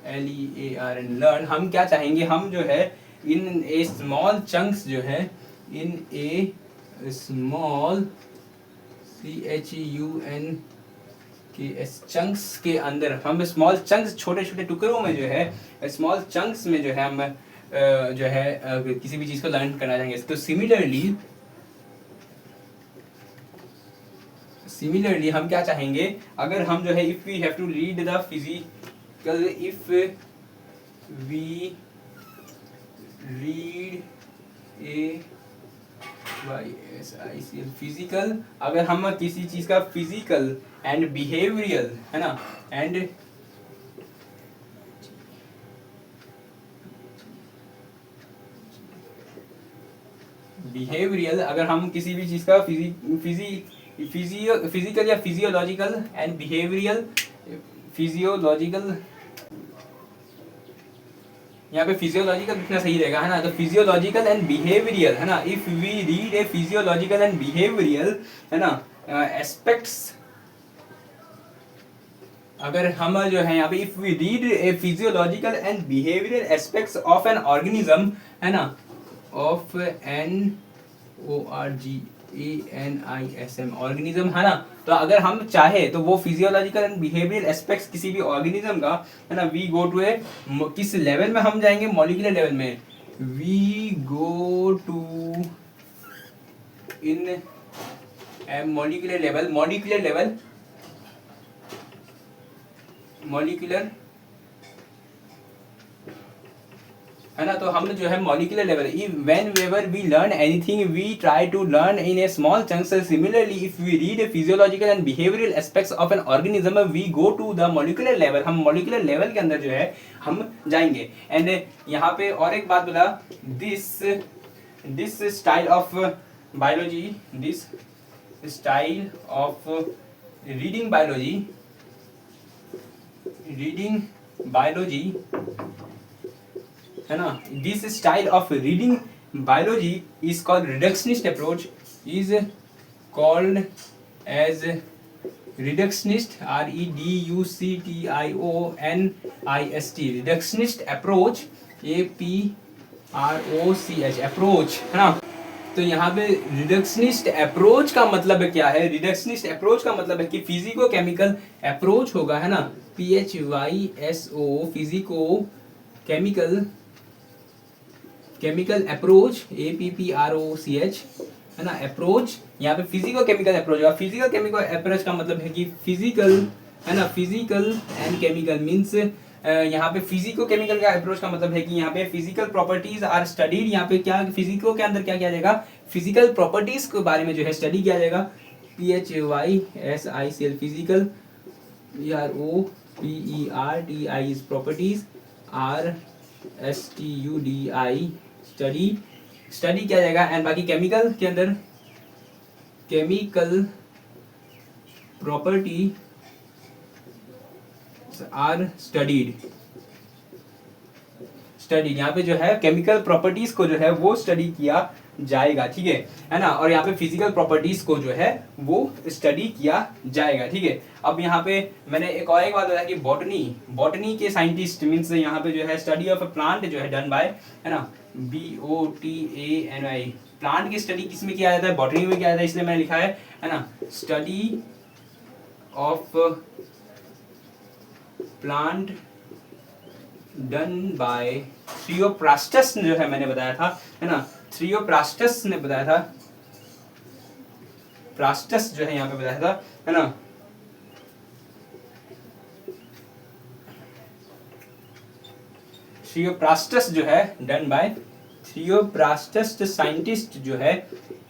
LEARN learn, हम क्या चाहेंगे, हम जो है इन ए स्मॉल चंक्स जो है, इन ए स्मॉल CHUNKS चंक्स के अंदर, हम स्मॉल चंक्स, छोटे छोटे टुकड़ों में जो है, स्मॉल चंक्स में जो है हम जो है किसी भी चीज़ को लर्न करना चाहेंगे। तो सिमिलरली हम क्या चाहेंगे, अगर हम जो है if we have to read the physical, if we read AYSICL physical, अगर हम किसी चीज़ का फिजिकल एंड बिहेवियरल, है ना, एंड बिहेवियरल, अगर हम किसी भी चीज़ का फिजिकल या फिजियोलॉजिकल एंड बिहेवियरल, फिजियोलॉजिकल यहाँ पे फिजियोलॉजिकल लिखना सही रहेगा, है ना। तो फिजियोलॉजिकल एंड बिहेवियरल, है ना, if we read a physiological and behavioural, है ना, एस्पेक्ट्स, अगर हम जो है यहाँ पे if we read a physiological and behavioural aspects of an organism, है ना, ऑफ एन ORGANISM ऑर्गेनिज्म, है ना। तो अगर हम चाहे तो वो फिजियोलॉजिकल एंड बिहेवियरल एस्पेक्ट्स किसी भी ऑर्गेनिज्म का, है ना, वी गो टू ए, किस लेवल में हम जाएंगे, मॉलिक्यूलर लेवल में, we go to in molecular level, है ना। तो हम जो है molecular level, whenever we learn anything we try to learn in a small chunks, similarly if we read a physiological and behavioural aspects of an organism we go to the molecular level, हम molecular level के अंदर जो है हम जाएंगे। And यहाँ पे और एक बात बोला, this style of biology, this style of reading biology, है ना, this style of reading biology is called reductionist approach, is called as reductionist, REDUCTIONIST, reductionist approach, APROCH approach, है ना। तो यहाँ पे रिडक्शनिस्ट अप्रोच का मतलब क्या है, रिडक्शनिस्ट अप्रोच का मतलब है कि फिजिको केमिकल अप्रोच होगा, है ना, PHYSO, physico chemical approach, APPROCH, है ना, अप्रोच, यहाँ पे फिजिको केमिकल अप्रोच होगा। फिजिकल केमिकल अप्रोच का मतलब है कि फिजिकल, है ना, फिजिकल एंड केमिकल मीन्स, यहाँ पे फिजिको केमिकल का अप्रोच का मतलब है कि यहाँ पे फिजिकल प्रॉपर्टीज आर स्टडीड, यहाँ पे क्या फिजिको के अंदर क्या किया जाएगा, फिजिकल प्रॉपर्टीज के बारे में जो है स्टडी किया जाएगा, PHYSICL physical, PROPERTI properties, RSTUDI study किया जाएगा। एंड बाकी केमिकल के अंदर केमिकल प्रॉपर्टी आर स्टडीड, यहाँ पे जो है केमिकल प्रॉपर्टीज को जो है वो स्टडी किया जाएगा, ठीक है ना। और यहाँ पे फिजिकल प्रॉपर्टीज को जो है वो स्टडी किया जाएगा, ठीक है। अब यहाँ पे मैंने एक बात बताया कि बॉटनी के साइंटिस्ट मीन्स यहाँ पे जो है स्टडी ऑफ अ प्लांट जो है डन बाय, है ना, BOTANI, प्लांट की स्टडी किस में किया जाता है, बॉटनी में किया जाता है, इसलिए मैंने लिखा है ना, study of plant done by Theophrastus जो है मैंने बताया था, है ना, थियोप्रास्टस ने बताया था, प्रास्टस जो है यहाँ पे बताया था, है ना। थियोप्रास्टस जो है डन बाय थियोप्रास्टस साइंटिस्ट जो है,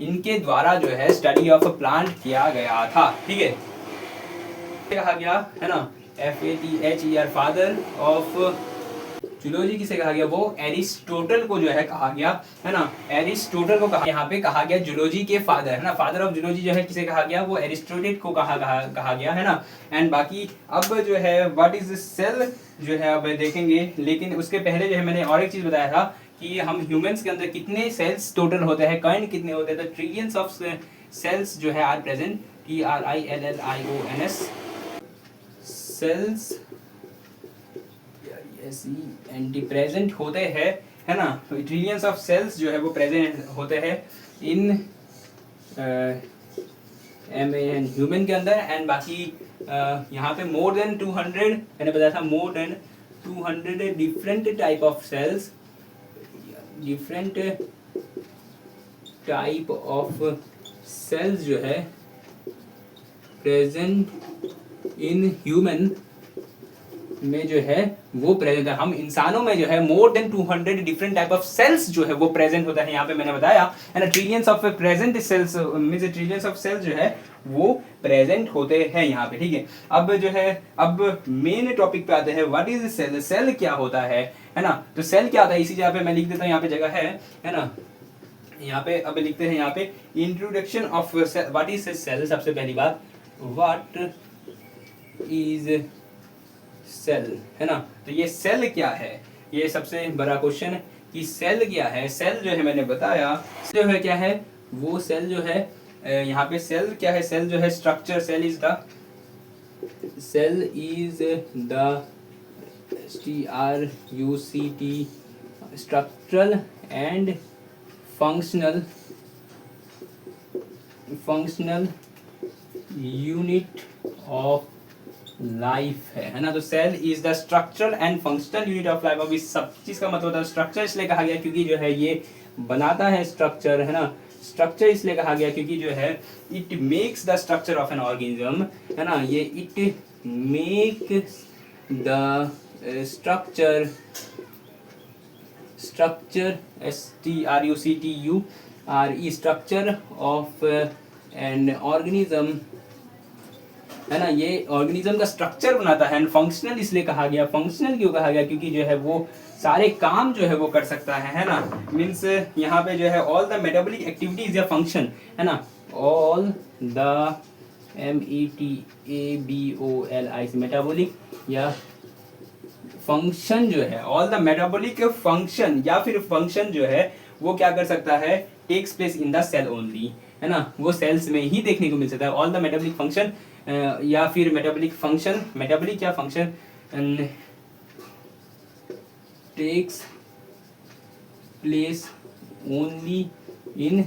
इनके द्वारा जो है स्टडी ऑफ प्लांट किया गया था, ठीक है। कहा गया, है ना, FATHER फादर ऑफ जूलॉजी किसे कहा गया, वो एरिस्टोटल को जो है कहा गया, है ना, एरिस्टोटल को कहा, यहाँ पे कहा गया जूलॉजी के फादर, है ना, फादर ऑफ जूलॉजी जो है किसे कहा गया, वो एरिस्टोटल को कहा गया, है ना। एंड बाकी अब जो है व्हाट इज सेल जो है अब देखेंगे, लेकिन उसके पहले जो है मैंने और एक चीज बताया था कि हम ह्यूमंस के अंदर कितने सेल्स टोटल होते हैं, काइंड कितने होते हैं, तो ट्रिलियंस ऑफ सेल्स जो है are present, TRILLIONS cells anti present होते हैं, है ना। तो ट्रिलियंस ऑफ सेल्स जो है वो प्रेजेंट होते हैं इन ह्यूमन के अंदर। एंड बाकी यहाँ पे मोर देन 200, मैंने बताया था more than 200 different type of cells, different type of cells जो है प्रेजेंट इन ह्यूमन में जो है वो प्रेजेंट है। हम इंसानों में जो है more than 200 different type of cells जो है वो प्रेजेंट होता है, यहाँ पे मैंने बताया है ना। Trillions of present cells means trillions of cells जो है वो प्रेजेंट होते हैं यहाँ पे, ठीक है। अब जो है अब मेन टॉपिक पे आते हैं, व्हाट इज सेल, सेल क्या होता है ना। तो सेल क्या होता है, इसी जगह पे मैं लिख देता हूँ, यहाँ पे जगह है ना, यहाँ पे अब लिखते हैं यहाँ पे introduction of what is cell. सबसे पहली बात व्हाट इज सेल, है ना। तो ये सेल क्या है, ये सबसे बड़ा क्वेश्चन है कि सेल क्या है। सेल जो है मैंने बताया जो है क्या है, वो सेल जो है यहाँ पे सेल क्या है, सेल जो है structure, cell is the STRUCT structural and functional unit of life है ना। तो cell is the structural and functional unit of life. अब इस सब चीज का मतलब होता है स्ट्रक्चर इसलिए कहा गया क्योंकि जो है ये बनाता है स्ट्रक्चर, है ना। स्ट्रक्चर इसलिए कहा गया क्योंकि जो है it makes the structure of an organism, है ना। ये it make the structure STRUCTURE structure of an organism, है ना। ये ऑर्गेनिज्म का स्ट्रक्चर बनाता है। एंड फंक्शनल इसलिए कहा गया, फंक्शनल क्यों कहा गया क्योंकि जो है वो सारे काम जो है वो कर सकता है ना। मीन्स यहाँ पे जो है ऑल द मेटाबॉलिक एक्टिविटीज या फंक्शन, है ना, ऑल द METABOLIC मेटाबॉलिक या फंक्शन जो है, ऑल द मेटाबॉलिक फंक्शन या फिर फंक्शन जो है वो क्या कर सकता है, takes place in the cell only, है ना। वो सेल्स में ही देखने को मिल सकता है। ऑल द मेटाबॉलिक फंक्शन या फिर मेटाबॉलिक फंक्शन, मेटाबॉलिक या function takes place only in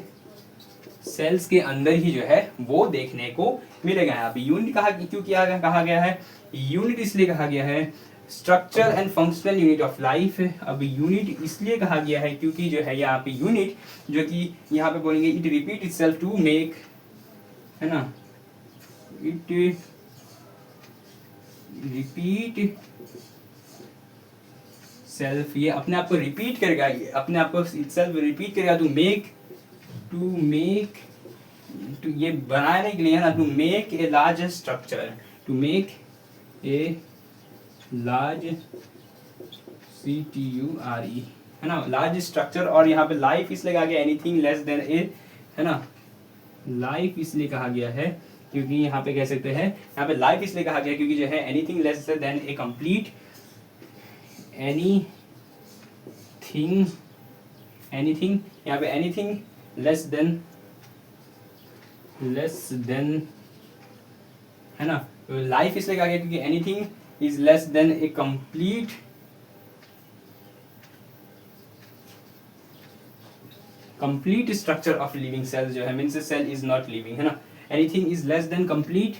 cells के अंदर ही जो है वो देखने को मिलेगा। यहाँ पे यूनिट क्यों कहा गया है, यूनिट इसलिए कहा गया है structure and functional unit of life. अब यूनिट इसलिए कहा गया है क्योंकि जो है यहाँ पे यूनिट जो कि यहाँ पे बोलेंगे it repeat itself to make, है ना, इट रिपीट सेल्फ, ये अपने आप को रिपीट करेगा, ये अपने आप को सेल्फ रिपीट करेगा टू मेक ये बनाने के लिए, है ना, to make a large structure, to make a large CTURE, है ना, लार्ज स्ट्रक्चर। और यहाँ पे लाइफ इसलिए कहा गया एनीथिंग लेस देन ए, है ना, लाइफ इसलिए कहा गया है क्योंकि यहाँ पे कह सकते हैं, यहाँ पे लाइफ इसलिए कहा गया क्योंकि जो है anything less than a complete, anything यहाँ पे एनीथिंग लेस देन, है ना। लाइफ इसलिए कहा गया क्योंकि anything is less than a complete structure of living cells जो है, means cell is not living, है ना। Anything is less than complete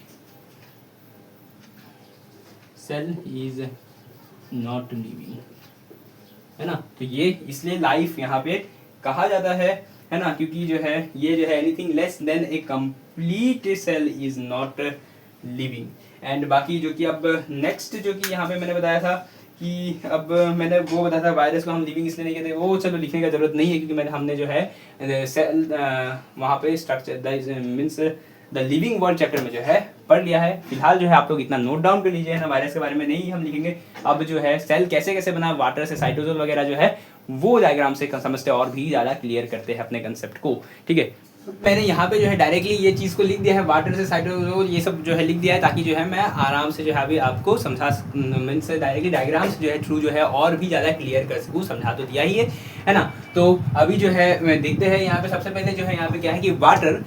cell is not living, है ना। तो ये इसलिए लाइफ यहाँ पे कहा जाता है ना, क्योंकि जो है ये जो है anything less than a complete cell is not living. And बाकी जो कि अब नेक्स्ट जो कि यहाँ पे मैंने बताया था कि अब मैंने वो बताया था वायरस को हम लिविंग इसलिए नहीं कहते, वो चलो लिखने का जरूरत नहीं है क्योंकि हमने जो है सेल वहाँ पे structure means the living world chapter में जो है पढ़ लिया है। फिलहाल जो है आप लोग इतना नोट डाउन कर लीजिए, है ना। वायरस के बारे में नहीं हम लिखेंगे। अब जो है सेल कैसे कैसे बना, वाटर से साइटोजोल वगैरह जो है वो डायग्राम से समझते और भी ज़्यादा क्लियर करते हैं अपने कंसेप्ट को, ठीक है। मैंने यहाँ पे जो है डायरेक्टली ये चीज़ को लिख दिया है, वाटर से साइटोजोल ये सब जो है लिख दिया है ताकि जो है मैं आराम से जो है अभी आपको समझा, मीन्स डायरेक्टली डायग्राम्स जो है थ्रू जो है और भी ज़्यादा क्लियर कर सकूँ। समझा तो दिया ही है ना। तो अभी जो है देखते हैं यहाँ पे सबसे पहले जो है यहाँ पे क्या है कि वाटर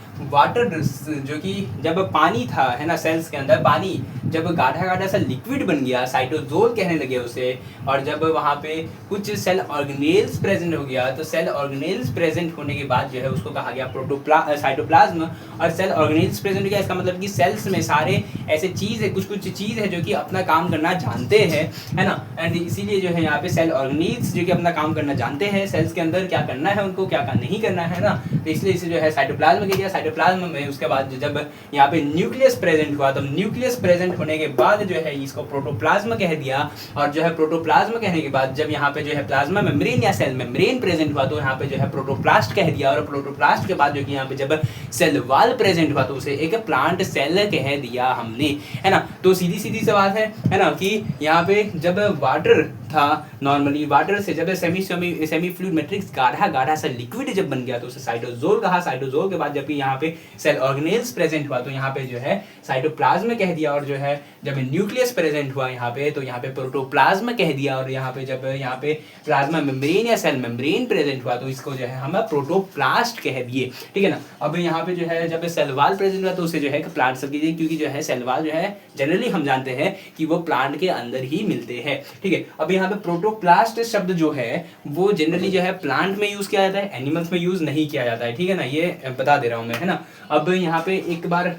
जो कि जब पानी था, है ना, सेल्स के अंदर पानी जब गाढ़ा गाढ़ा सा लिक्विड बन गया, साइटोजोल कहने लगे उसे, और जब वहाँ पे कुछ सेल ऑर्गेनेल्स प्रेजेंट हो गया, तो सेल ऑर्गेनेल्स प्रेजेंट होने के बाद जो है उसको कहा गया साइटोप्लाज्म। और सेल ऑर्गेनेल्स प्रेजेंट हो गया इसका मतलब कि सेल्स में सारे ऐसे चीज़ है, कुछ चीज़ है जो कि अपना काम करना जानते हैं, है ना। एंड इसीलिए जो है यहाँ पे सेल ऑर्गेनेल्स जो कि अपना काम करना जानते हैं, सेल्स के अंदर क्या करना है उनको, क्या नहीं करना है ना। तो इसलिए इसे जो है साइटोप्लाज्म कह दिया। साइटोप्लाज्म में उसके बाद जब यहाँ पे न्यूक्लियस प्रेजेंट हुआ, तो न्यूक्लियस प्रेजेंट होने के बाद जो है इसको प्रोटोप्लाज्म कह दिया। और जो है प्रोटोप्लाज्म कहने के बाद जब यहाँ पे जो है प्लाज्मा मेम्ब्रेन या सेल मेम्ब्रेन प्रेजेंट हुआ, तो यहाँ पे जो है प्रोटोप्लास्ट कह दिया। और प्रोटोप्लास्ट के बाद जो कि यहाँ पे जब सेल वाल प्रेजेंट हुआ, तो उसे एक प्लांट सेल कह दिया हमने, है ना। तो सीधी सी बात है ना, कि यहाँ पे जब वाटर था नॉर्मली वाटर से, जब semi semi semi fluid matrix गाढ़ा गाढ़ा सा लिक्विड जब बन गया तो उसे साइटोजोल कहा। साइटोजोल के बाद जब यहाँ पे सेल ऑर्गेनेल्स प्रेजेंट हुआ तो यहाँ पे जो है साइटोप्लाज्म कह दिया, और जो है जब न्यूक्लियस प्रेजेंट हुआ यहाँ पे तो यहाँ पे प्रोटोप्लाज्म कह दिया, और यहाँ पे जब यहाँ पे प्लाज्मा मेम्ब्रेन या सेल मेम्ब्रेन प्रेजेंट हुआ तो इसको जो है हम प्रोटोप्लास्ट कह दिए, ठीक है ना। अब यहाँ पे जो है जब सेल वाल प्रेजेंट हुआ तो उसे जो है प्लांट सब कीजिए, क्योंकि जो है सेल वाल जो है जनरली हम जानते हैं कि वो प्लांट के अंदर ही मिलते हैं, ठीक है। अब यहाँ पे प्रोटोप्लास्ट शब्द जो है वो जनरली जो है प्लांट में यूज किया जाता है, एनिमल्स में यूज नहीं किया जाता है, ठीक है ना, ये बता दे रहा हूं मैं, है ना। अब यहाँ पे एक बार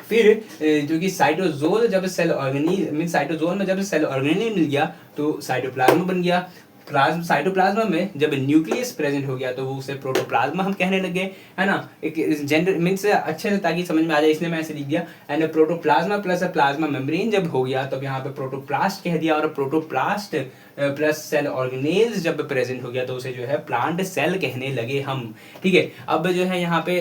फिर जो कि साइटोजोल जब सेल ऑर्गेनिज्म साइटोजोल में जब सेल ऑर्गेनिज्म मिल गया तो साइटोप्लाज्म बन गया। साइटोप्लाज्म में जब न्यूक्लियस प्रेजेंट हो गया तो वो उसे प्रोटोप्लाज्म हम कहने लगे, है ना। एक जेंडर मीन्स अच्छे से ताकि समझ में आ जाए इसलिए मैं ऐसे लिख दिया। एंड प्रोटोप्लाज्मा प्लस प्लाज्मा मेम्ब्रेन जब हो गया तब यहाँ पे प्रोटोप्लास्ट कह दिया, और प्रोटोप्लास्ट प्लस सेल ऑर्गेनेल्स जब प्रेजेंट हो गया तो उसे जो है प्लांट सेल कहने लगे हम, ठीक है। अब जो है यहाँ पे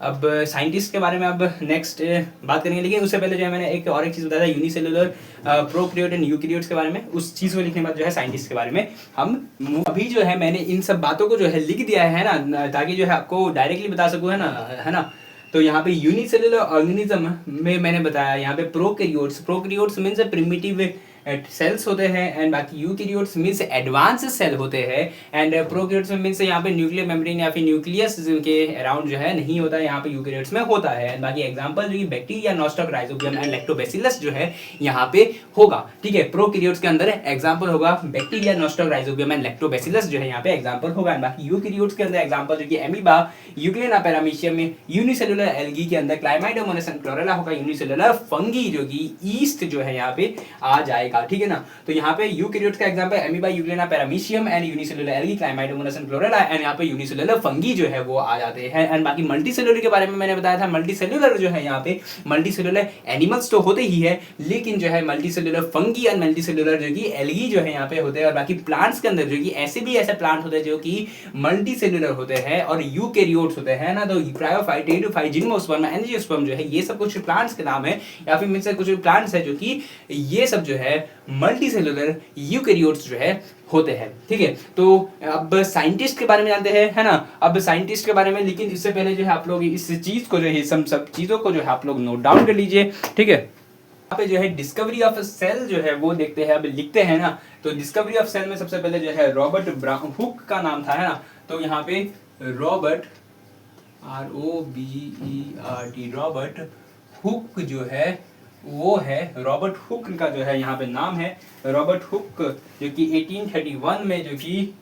अब साइंटिस्ट के बारे में अब नेक्स्ट बात करेंगे, लेकिन उससे पहले जो है मैंने एक और एक चीज़ बताया था यूनिसेलुलर प्रोकैरियोट एंड यूकैरियोट्स के बारे में, उस चीज़ को लिखने के बाद जो है साइंटिस्ट के बारे में हम अभी जो है मैंने इन सब बातों को जो है लिख दिया है ना, ताकि जो है आपको डायरेक्टली बता सकूँ, है ना। तो यहाँ पे यूनिसेलुलर ऑर्गेनिज्म में मैंने बताया यहाँ पे प्रोकैरियोट्स मीन्स प्रिमिटिव सेल्स होते हैं, एंड बाकी यूकैरियोट्स मींस एडवांस सेल होते हैं, एंड प्रोकैरियोट्स में मींस यहाँ पे न्यूक्लियर मेम्ब्रेन या फिर न्यूक्लियस के अराउंड जो है नहीं होता है, यहाँ पे यूकैरियोट्स में होता है। एंड बाकी एग्जांपल जो कि bacteria, Nostoc, rhizobium and lactobacillus जो है यहाँ पे होगा, ठीक है। प्रोकैरियोट्स के अंदर एग्जांपल होगा bacteria, Nostoc, rhizobium and lactobacillus जो है यहाँ पे एग्जांपल होगा। एंड बाकी यूकैरियोट्स के अंदर एग्जांपल जो कि एमीबा, यूग्लिना पैरामीशियम में, यूनिसेलुलर एल्गी के अंदर क्लाइमाइडोमोनास एंड क्लोरेला होगा, यूनिसेलुलर फंगी जो कि ईस्ट जो है यहाँ पे आ जाएगा, ठीक है ना। तो यहाँ पे यूकैरियोट्स का example amoeba, Euglena paramecium and unicellular algae, Chlamydomonas and chlorella, and यहाँ पे यूनिसेलुलर फंगी जो है वो आ जाते हैं। एंड बाकी मल्टीसेलुलर के बारे में मैंने बताया था, मल्टीसेलुलर जो है यहाँ पे मल्टीसेलुलर एनिमल्स तो होते ही है, लेकिन जो है मल्टीसेलुलर फंगी एंड मल्टीसेलुलर जो कि एल्गी जो है यहाँ पे होते हैं। और बाकी प्लांट्स के अंदर जो कि ऐसे प्लांट होते हैं जो कि मल्टीसेलुलर होते हैं और यूकैरियोट्स होते हैं ना, तो ब्रायोफाइट, टेरिडोफाइट, जिम्नोस्पर्म, एंजियोस्पर्म जो है ये सब कुछ प्लांट्स के नाम है, या फिर मींस कुछ प्लांट्स है जो कि ये सब जो है मल्टीसेलुलर यूकैरियोट्स जो है होते हैं, ठीक है। तो अब साइंटिस्ट के बारे में जानते हैं, है ना। अब साइंटिस्ट के बारे में, लेकिन इससे पहले जो है आप लोग इस चीज को जो है सब चीजों को जो है आप लोग नोट डाउन कर लीजिए, ठीक है। यहाँ पे जो है डिस्कवरी ऑफ सेल जो है वो देखते हैं, अब लिखते हैं ना। तो डिस्कवरी ऑफ सेल में सबसे पहले जो है रॉबर्ट हुक का नाम था, है ना। तो यहाँ पे रॉबर्ट ROBERT रॉबर्ट हुक जो है वो है, रॉबर्ट हुक का जो है यहाँ पे नाम है रॉबर्ट हुक, जो कि 1831 में, जो कि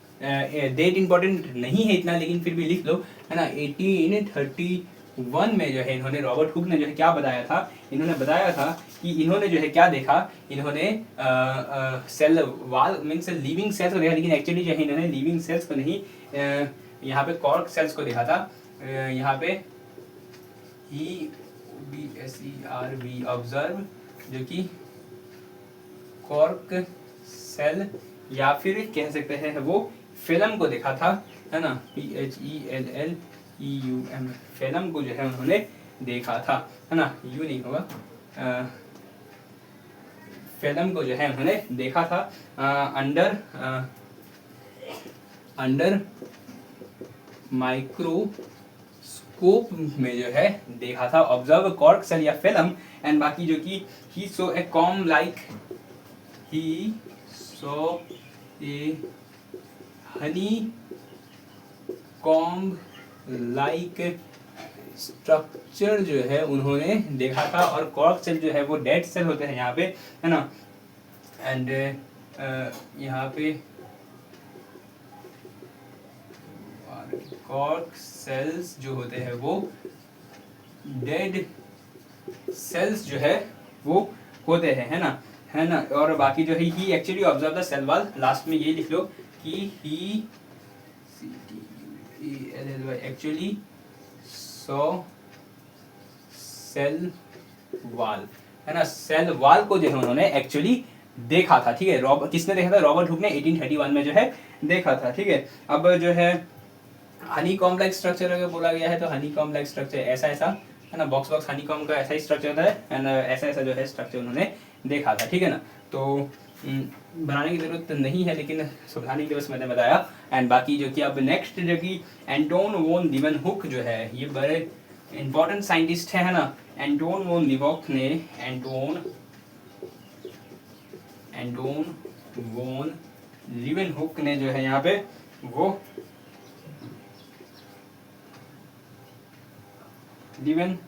डेट इंपॉर्टेंट नहीं है इतना लेकिन फिर भी लिख लो, है ना। 1831 में जो है इन्होंने, रॉबर्ट हुक ने जो है क्या बताया था, इन्होंने बताया था कि इन्होंने जो है क्या देखा, इन्होंने cell wall means living cells को देखा, लेकिन एक्चुअली जो है इन्होंने लिविंग सेल्स को नहीं, यहाँ पे कॉर्क सेल्स को देखा था। यहाँ पे BSERV ऑब्जर्व, जो कि कॉर्क सेल या फिर कह सकते हैं वो फिल्म को देखा था, है ना। PHELLEUM फिल्म को जो है उन्होंने देखा था, है ना। यू नहीं होगा, फिल्म को जो है उन्होंने देखा था अंडर माइक्रोस्कोप में जो है देखा था, ऑब्जर्व कॉर्क सेल या फिल्म। एंड बाकी जो कि ही सो ए हनी कॉम्ब लाइक स्ट्रक्चर जो है उन्होंने देखा था, और कॉर्क सेल जो है वो डेड सेल होते हैं यहाँ पे, है ना। एंड यहाँ पे कॉर्क सेल्स जो होते हैं वो डेड सेल्स जो है वो होते हैं, है ना। और बाकी जो है he actually observe the cell wall, last में ये लिख लो कि he actually saw cell wall, है ना। सेल वॉल को जो है उन्होंने एक्चुअली देखा था, ठीक है। किसने देखा था, रॉबर्ट हुक ने 1831 में जो है देखा था, ठीक है। अब जो है हनी कॉम्प्लेक्स स्ट्रक्चर अगर बोला गया है तो हनी कॉम्प्लेक्स स्ट्रक्चर ऐसा है ना, बॉक्स हनी कॉम का ऐसा ही स्ट्रक्चर होता है, एंड ऐसा जो है स्ट्रक्चर उन्होंने देखा था, ठीक है ना। तो बनाने की ज़रूरत नहीं है, लेकिन समझाने के लिए बस मैंने बताया। एंड बाकी जो कि अब नेक्स्ट जो कि एंटोन वोन लीवेनहुक जो है, ये बड़े इंपॉर्टेंट साइंटिस्ट है ना। एंटोन वोन लीवेनहुक ने एंटोन वोन लीवेनहुक ने जो है यहाँ पे वो लीवेनहुक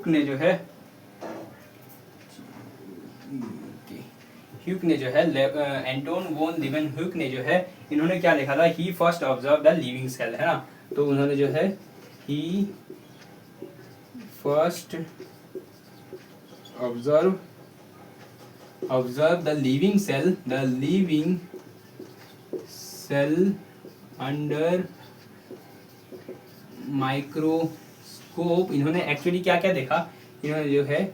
ने जो है एंटोन वोन लीवेनहुक ने जो है, इन्होंने क्या लिखा था, he first observe the living cell, है ना। तो उन्होंने जो है he first observe the living cell under microscope. इन्होंने एक्चुअली क्या क्या देखा, इन्होंने जो है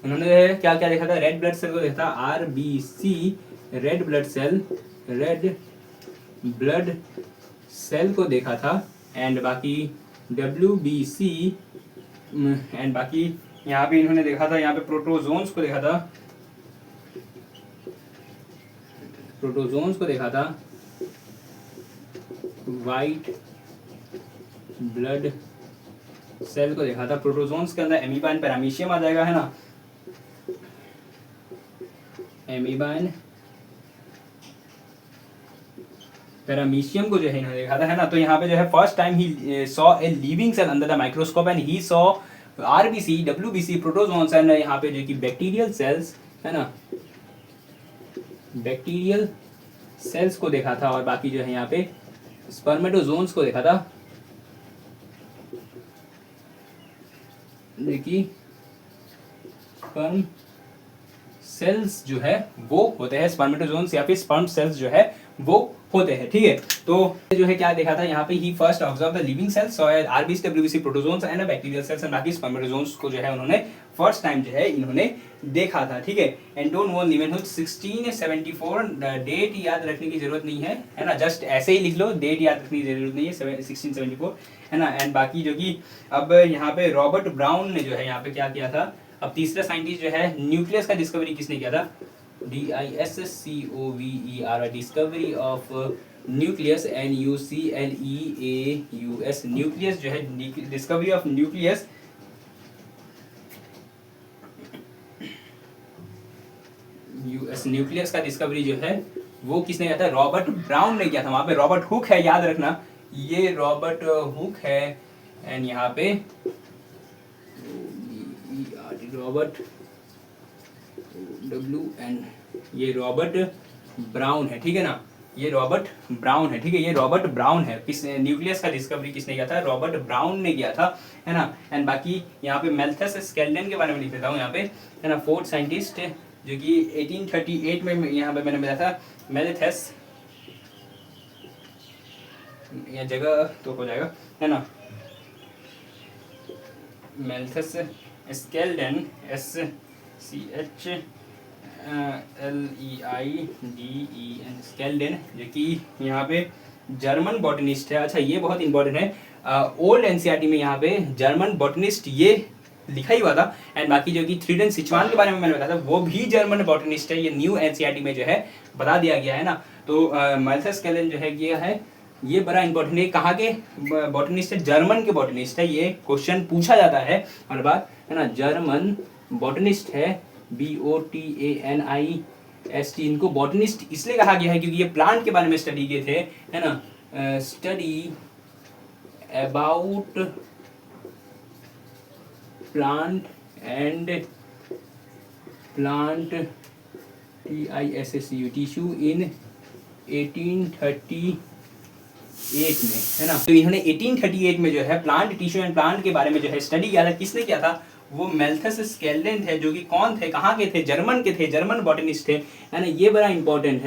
उन्होंने क्या क्या देखा था, रेड ब्लड सेल को देखा था, आरबीसी रेड ब्लड सेल को देखा था। एंड बाकी डब्ल्यूबीसी एंड बाकी यहाँ पे इन्होंने देखा था, यहाँ पे प्रोटोजोन्स को देखा था, वाइट ब्लड सेल को देखा था। प्रोटोजोन्स के अंदर एमीबा एंड पैरामीशियम आ जाएगा, है ना। एमीबा एंड पैरामीशियम को जो है इन्होंने देखा था, है ना। तो यहाँ पे जो है first time he saw a living cell under the microscope and he saw RBC WBC protozoans and यहाँ पे जो कि बैक्टीरियल सेल्स, है ना, बैक्टीरियल सेल्स को देखा था। और बाकी जो है यहाँ पे स्पर्मेटोजोन्स को देखा था, देखिए स्पर्म सेल्स जो है वो होते हैं, स्पर्मेटोजोन्स या फिर स्पर्म सेल्स जो है वो होते हैं, ठीक है। तो जो है क्या देखा था यहाँ पे, he first observe the living cells, saw RBC WBC protozoans and bacterial cells and बाकी स्पर्मेटोजोन्स को जो है उन्होंने फर्स्ट टाइम जो है इन्होंने देखा था, ठीक है। एंटोन वोन लीवेनहुक 1674, डेट याद रखने की जरूरत नहीं है ना, जस्ट ऐसे ही लिख लो, डेट याद रखने की जरूरत नहीं है, 1674, है ना। एंड बाकी जो कि अब यहाँ पे रॉबर्ट ब्राउन ने जो है यहाँ पे क्या किया था, अब तीसरा साइंटिस्ट जो है, न्यूक्लियस का डिस्कवरी किसने किया था, DISCOVER, discovery of nucleus, NUCLEAUS, nucleus जो है, डिस्कवरी ऑफ न्यूक्लियस, न्यूक्लियस का डिस्कवरी जो है वो किसने किया था, रॉबर्ट ब्राउन ने किया था। वहां पे रॉबर्ट हुक है, याद रखना, ये रॉबर्ट हुक है। एंड यहाँ पे रॉबर्ट एंड ये रॉबर्ट ब्राउन है, ठीक है ना, ये रॉबर्ट ब्राउन है, ठीक है, ये रॉबर्ट ब्राउन है। किस न्यूक्लियस का डिस्कवरी किसने किया था, रॉबर्ट ब्राउन ने किया था, है ना। एंड बाकी यहाँ पे मेल्थस स्केल्डन के बारे में लिख देता हूँ यहाँ पे, है ना, फोर्थ साइंटिस्ट जो कि 1838 में यहाँ पे मैंने मिला था, मेल्थस, यह जगह तो हो जाएगा, है ना, मेल्थस स्केल्डन, SCHLEIDEN, स्केल्डन, जो कि यहाँ पे जर्मन बॉटनिस्ट है। अच्छा, ये बहुत इंपॉर्टेंट है, ओल्ड एनसीईआरटी में यहाँ पे जर्मन बॉटनिस्ट ये लिखा ही हुआ था। एंड बाकी जो कि थ्रीडन सिचुआन के बारे में मैंने बताया था, वो भी जर्मन बॉटनिस्ट है, ये न्यू एनसीईआरटी में जो है बता दिया गया है ना। तो मेल्थस स्केल्डन जो है ये बड़ा इंपॉर्टेंट है, कहाँ के बॉटनिस्ट है, जर्मन के बॉटनिस्ट है, ये क्वेश्चन पूछा जाता है हर बार, है ना, जर्मन बॉटनिस्ट है, BOTANIST। इनको बॉटनिस्ट इसलिए कहा गया है क्योंकि ये प्लांट के बारे में स्टडी किए थे, है ना, study about plant and plant tissue in 1838 में, है ना। तो इन्होंने 1838 में जो है प्लांट टिश्यू एंड प्लांट के बारे में जो है स्टडी किया था। किसने किया था, वो मेल्थस स्केल्डन थे, जो कि कौन थे, कहाँ के थे, जर्मन के थे, जर्मन बॉटनिस्ट थे, है ना। ये बड़ा इंपॉर्टेंट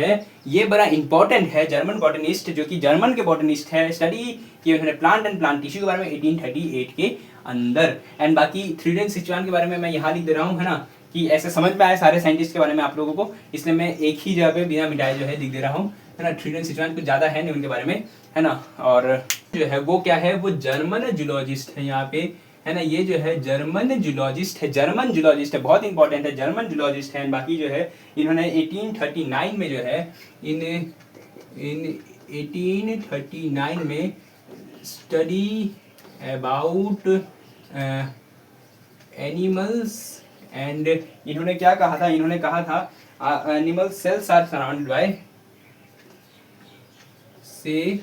है, जर्मन बॉटनिस्ट जो कि जर्मन के बॉटनिस्ट है, स्टडी किए उन्होंने प्लांट एंड प्लांट टिश्यू के बारे में 1838 के अंदर। एंड बाकी थ्रीडन सिचुआन के बारे में मैं यहाँ लिख दे रहा हूँ, है ना, कि ऐसे समझ में आए सारे साइंटिस्ट के बारे में आप लोगों को, इसलिए मैं एक ही जगह पे बिना मिटाए जो है लिख दे रहा हूँ, है ना। थ्रीडन सिचुआन कुछ ज़्यादा है नहीं उनके बारे में, है ना। और जो है वो क्या है, वो जर्मन जूलॉजिस्ट है, यहाँ पे है ना, ये जो है जर्मन जूलॉजिस्ट है, जर्मन जूलॉजिस्ट है, बहुत इंपॉर्टेंट है, जर्मन जूलॉजिस्ट है। बाकी जो है इन्होंने 1839 में जो है इन इन 1839 में स्टडी अबाउट एनिमल्स एंड इन्होंने क्या कहा था, इन्होंने कहा था animal cells are surrounded by say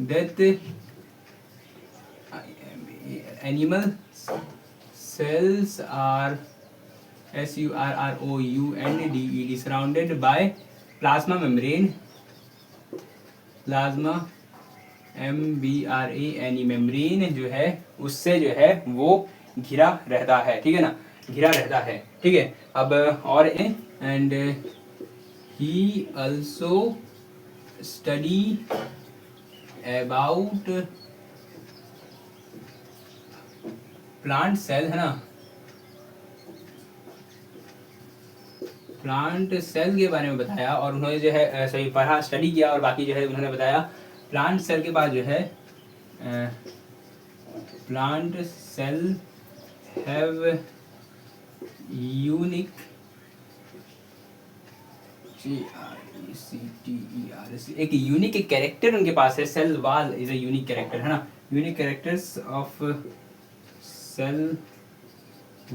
that animal cells are SURROUNDED surrounded by plasma membrane, plasma membrane membrane जो है उससे जो है वो घिरा रहता है, ठीक है ना, घिरा रहता है, ठीक है। अब और and he also study about plant cell, है ना, प्लांट सेल के बारे में बताया और उन्होंने जो है सही पढ़ा, स्टडी किया, और बाकी जो है उन्होंने बताया प्लांट सेल के बाद जो है प्लांट सेल हैव यूनिक एक यूनिक कैरेक्टर उनके पास है, cell wall is a unique character, है ना, unique characters of cell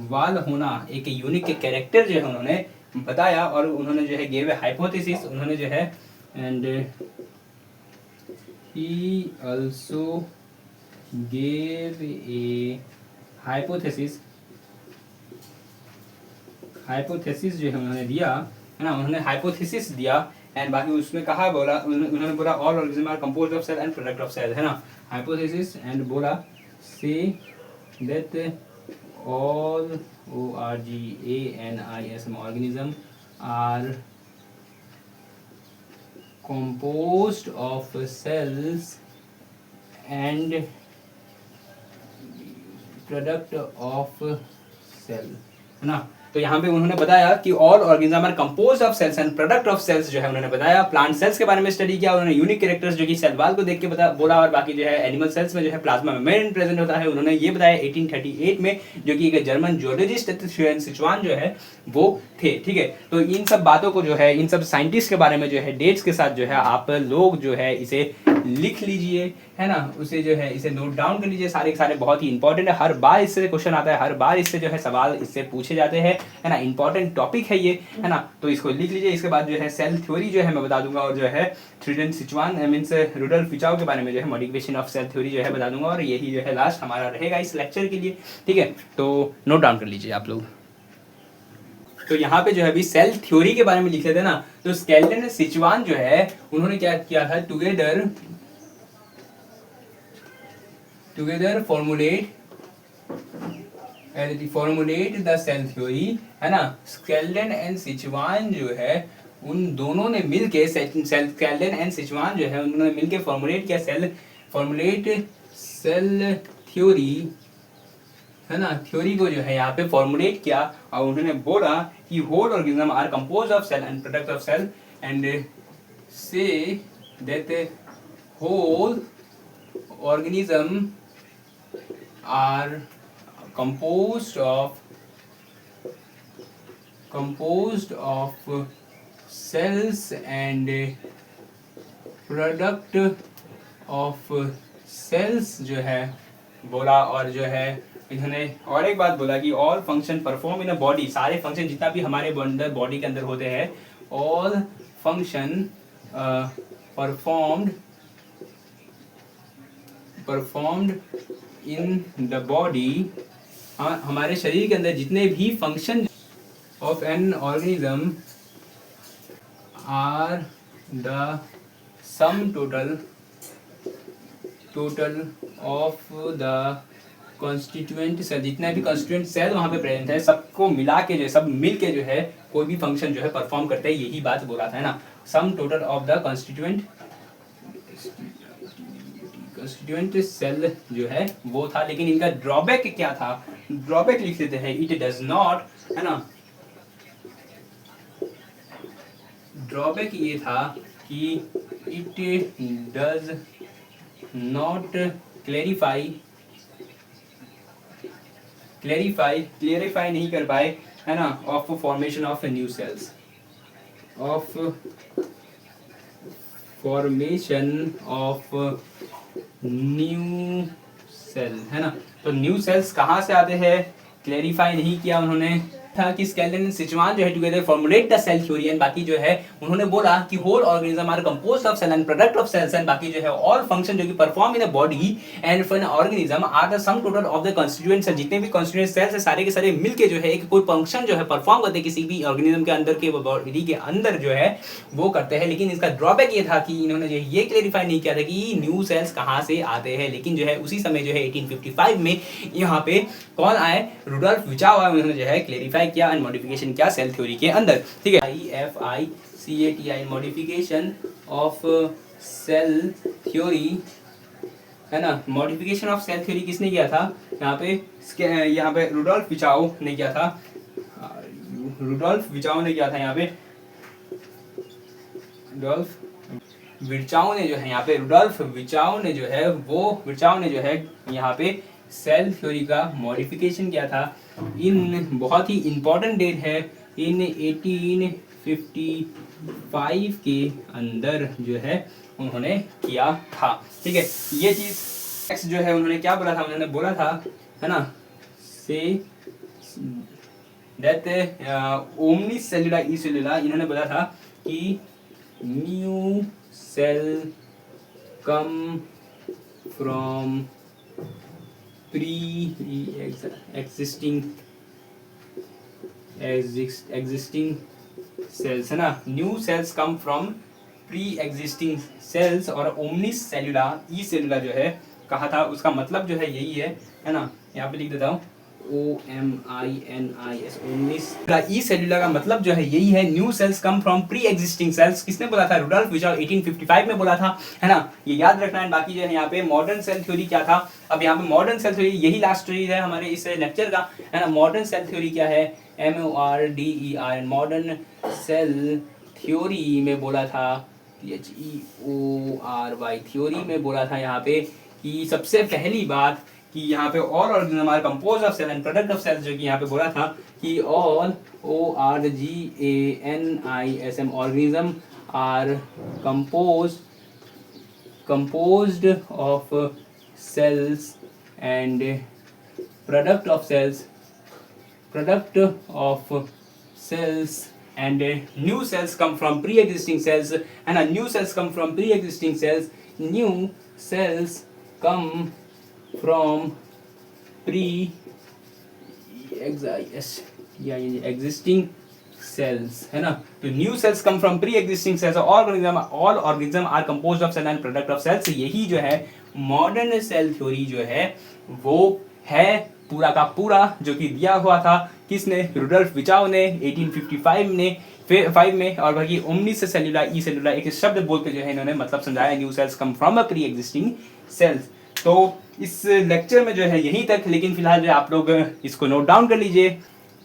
wall होना एक यूनिक कैरेक्टर जो है उन्होंने बताया, और उन्होंने जो है गेव ए हाइपोथेसिस, उन्होंने जो है and he also gave a hypothesis, hypothesis जो है उन्होंने दिया, है ना, उन्होंने हाइपोथेसिस दिया, एंड बाकी उसमें कहा बोला, उन्होंने बोला all organism are composed of cell and product of cell, है ना, हाइपोथेसिस एंड बोला से that all organism organism are composed of cells and product of cell, है ना। तो यहाँ पे उन्होंने बताया कि all organism are composed of cells and product of cells जो है उन्होंने बताया, प्लांट सेल्स के बारे में स्टडी किया, उन्होंने यूनिक कैरेक्टर्स जो कि सेल वाल को देख के बोला, और बाकी जो है एनिमल सेल्स में जो है प्लाज्मा मेम्ब्रेन प्रेजेंट होता है, उन्होंने ये बताया 1838 में, जो कि एक जर्मन जियोलॉजिस्ट सिचुआन जो है वो थे, ठीक है। तो इन सब बातों को जो है, इन सब साइंटिस्ट के बारे में जो है डेट्स के साथ जो है आप लोग जो है इसे लिख लीजिए, है ना, उसे जो है इसे नोट डाउन कर लीजिए, सारे के सारे बहुत ही इंपॉर्टेंट है, हर बार इससे क्वेश्चन आता है, हर बार इससे जो है सवाल इससे पूछे जाते हैं, है ना, इंपॉर्टेंट टॉपिक है ये, है ना, तो इसको लिख लीजिए। इसके बाद जो है सेल थ्योरी जो है मैं बता दूंगा, और जो है थ्रीडन सिचुआन मींस रुडोल्फ फिचाओ के बारे में जो है मॉडिफिकेशन ऑफ सेल थ्योरी जो है बता दूंगा, और यही जो है लास्ट हमारा रहेगा इस लेक्चर के लिए, ठीक है। तो नोट डाउन कर लीजिए आप लोग। तो यहाँ पे जो है अभी सेल थ्योरी के बारे में लिख लेते हैं ना, तो स्केल्टन सिचुआन जो है उन्होंने क्या किया था, together formulate the cell theory, है ना। स्केल्टन एंड सिचुआन जो है उन दोनों ने मिलके स्केल्टन एंड सिचुआन जो है उन्होंने मिलके फॉर्मुलेट किया सेल थ्योरी, है ना, थ्योरी को जो है यहाँ पे फॉर्मुलेट किया, और उन्होंने बोला कि whole organism are composed of cell and product of cell, and say that whole organism are composed of cells and product of cells जो है बोला, और जो है इन्होंने और एक बात बोला कि all function perform in a body, सारे फंक्शन जितना भी हमारे बॉडी के अंदर होते हैं, all function performed in the body, हमारे शरीर के अंदर जितने भी function of an organism are the sum total of the constituent cell, जितने भी कॉन्स्टिट्यूएंट सेल वहाँ पे प्रेजेंट है सबको मिला के जो सब मिल के जो है कोई भी फंक्शन जो है परफॉर्म करते हैं, यही बात बोला था, है ना, sum total of the constituent cell जो है वो था। लेकिन इनका ड्रॉबैक क्या था, ड्रॉबैक लिख लेते हैं, इट डज नॉट, है ना, ड्रॉबैक ये था कि it does not clarify clarify नहीं कर पाए, है ना, of formation of new cells, of formation of new cell, है ना। तो न्यू सेल्स कहाँ से आते हैं, क्लेरिफाई नहीं किया उन्होंने था कि स्केल्टन एंड सिचुआन जो है together formulate the cell theory, and बाकी जो है उन्होंने बोला कि whole organism are composed of cell and product of cells, and बाकी जो है ऑल फंक्शन जो कि perform in a body and for an organism are the sum total of the constituent cell. जितने भी कॉन्स्टिट्यूएंट सेल्स है सारे के सारे मिलके जो है एक कोई फंक्शन जो है परफॉर्म करते हैं किसी भी ऑर्गेनिज्म के अंदर के बॉडी के अंदर जो है वो करते हैं। लेकिन इसका ड्रॉबैक ये था कि इन्होंने जो ये क्लेरिफाई नहीं किया था कि न्यू सेल्स कहाँ से आते हैं। लेकिन जो है उसी समय जो है 1855 में यहाँ पे कौन आए, रुडोल्फ विचाव आए, उन्होंने जो है क्लेरिफाई किया एंड मॉडिफिकेशन क्या सेल थ्योरी के अंदर, ठीक है। IFICATI modification of cell theory, है ना। मॉडिफिकेशन ऑफ सेल थ्योरी किसने किया था, यहाँ पे रुडोल्फ विचाव ने किया था, रुडोल्फ विचाव ने किया था यहाँ पे, रुडोल्फ विचाव ने जो है यहाँ पे, रुडोल्फ विचाव ने जो है वो विचाव ने जो है यहाँ पे सेल थ्योरी का मॉडिफिकेशन किया था। इन बहुत ही इंपॉर्टेंट डेट है, इन 1855 के अंदर जो है उन्होंने किया था, ठीक है। ये चीज नेक्स्ट जो है उन्होंने क्या बोला था, उन्होंने बोला था, है ना, से दैट ओमनी सेलुला ई सेलुला, इन्होंने बोला था कि new cell come from existing cells, है ना। New cells come from pre existing cells, और ओमनिस सेलुला ई सेलुला जो है कहा था, उसका मतलब जो है यही है ना। यहाँ पे लिख देता हूँ OMINIS, ओमनिस ई सेलुला का मतलब जो है यही है, new cells come from pre existing sales. किसने बोला था, रुडोल्फ विचाव 1855 में बोला था, है ना, ये याद रखना है। बाकी जो है यहाँ पे मॉडर्न सेल थ्योरी क्या था, अब यहाँ पे मॉडर्न सेल थ्योरी यही लास्ट थ्योरी है हमारे इस लेक्चर का, है ना। मॉडर्न सेल थ्योरी क्या है, MORDER, मॉडर्न सेल थ्योरी में बोला था, THEORY थ्योरी में बोला था यहाँ पे कि सबसे पहली बात कि यहाँ पे all organism are compose of cell and product of cells, जो कि यहाँ पे बोला था कि ऑल ORGANISM organism are composed of cells and product of cells and new cells come from pre-existing cells, and new cells come from pre-existing cells, new cells come from existing cells, है ना। तो new cells come from pre existing cells, all organism are composed of cell and product of cells. यही जो है modern cell theory जो है वो है पूरा का पूरा, जो कि दिया हुआ था किसने, रुडोल्फ विचाव ने 1855 में, और बाकी ओमनिस सेलुला ई सेलुला एक शब्द बोल के जो है इन्होंने मतलब समझाया, new cells come from a pre existing sales. तो इस लेक्चर में जो है यहीं तक, लेकिन फिलहाल जो आप लोग इसको नोट डाउन कर लीजिए।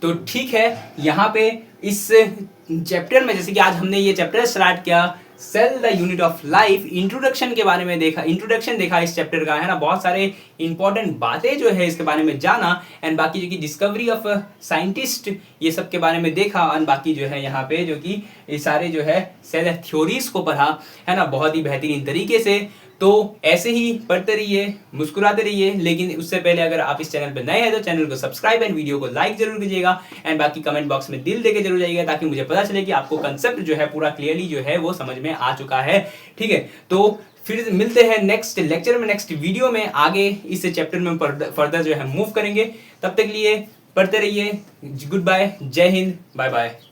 तो ठीक है, यहाँ पे इस चैप्टर में जैसे कि आज हमने ये चैप्टर स्टार्ट किया, cell the unit of life, introduction के बारे में देखा, इंट्रोडक्शन देखा इस चैप्टर का, है ना। बहुत सारे इंपॉर्टेंट बातें जो है इसके बारे में जाना, एंड बाकी जो कि डिस्कवरी ऑफ साइंटिस्ट ये सब के बारे में देखा, एंड बाकी जो है यहाँ पे जो कि ये सारे जो है सेल थ्योरीज को पढ़ा, है ना, बहुत ही बेहतरीन तरीके से। तो ऐसे ही पढ़ते रहिए, मुस्कुराते रहिए, लेकिन उससे पहले अगर आप इस चैनल पर नए हैं तो चैनल को सब्सक्राइब एंड वीडियो को लाइक जरूर कीजिएगा, एंड बाकी कमेंट बॉक्स में दिल देके जरूर जाइएगा, ताकि मुझे पता चले कि आपको कंसेप्ट जो है पूरा क्लियरली जो है वो समझ में आ चुका है, ठीक है। तो फिर मिलते हैं नेक्स्ट लेक्चर में, नेक्स्ट वीडियो में, आगे इस चैप्टर में फर्दर जो है मूव करेंगे। तब तक लिए पढ़ते रहिए। गुड बाय, जय हिंद, बाय बाय।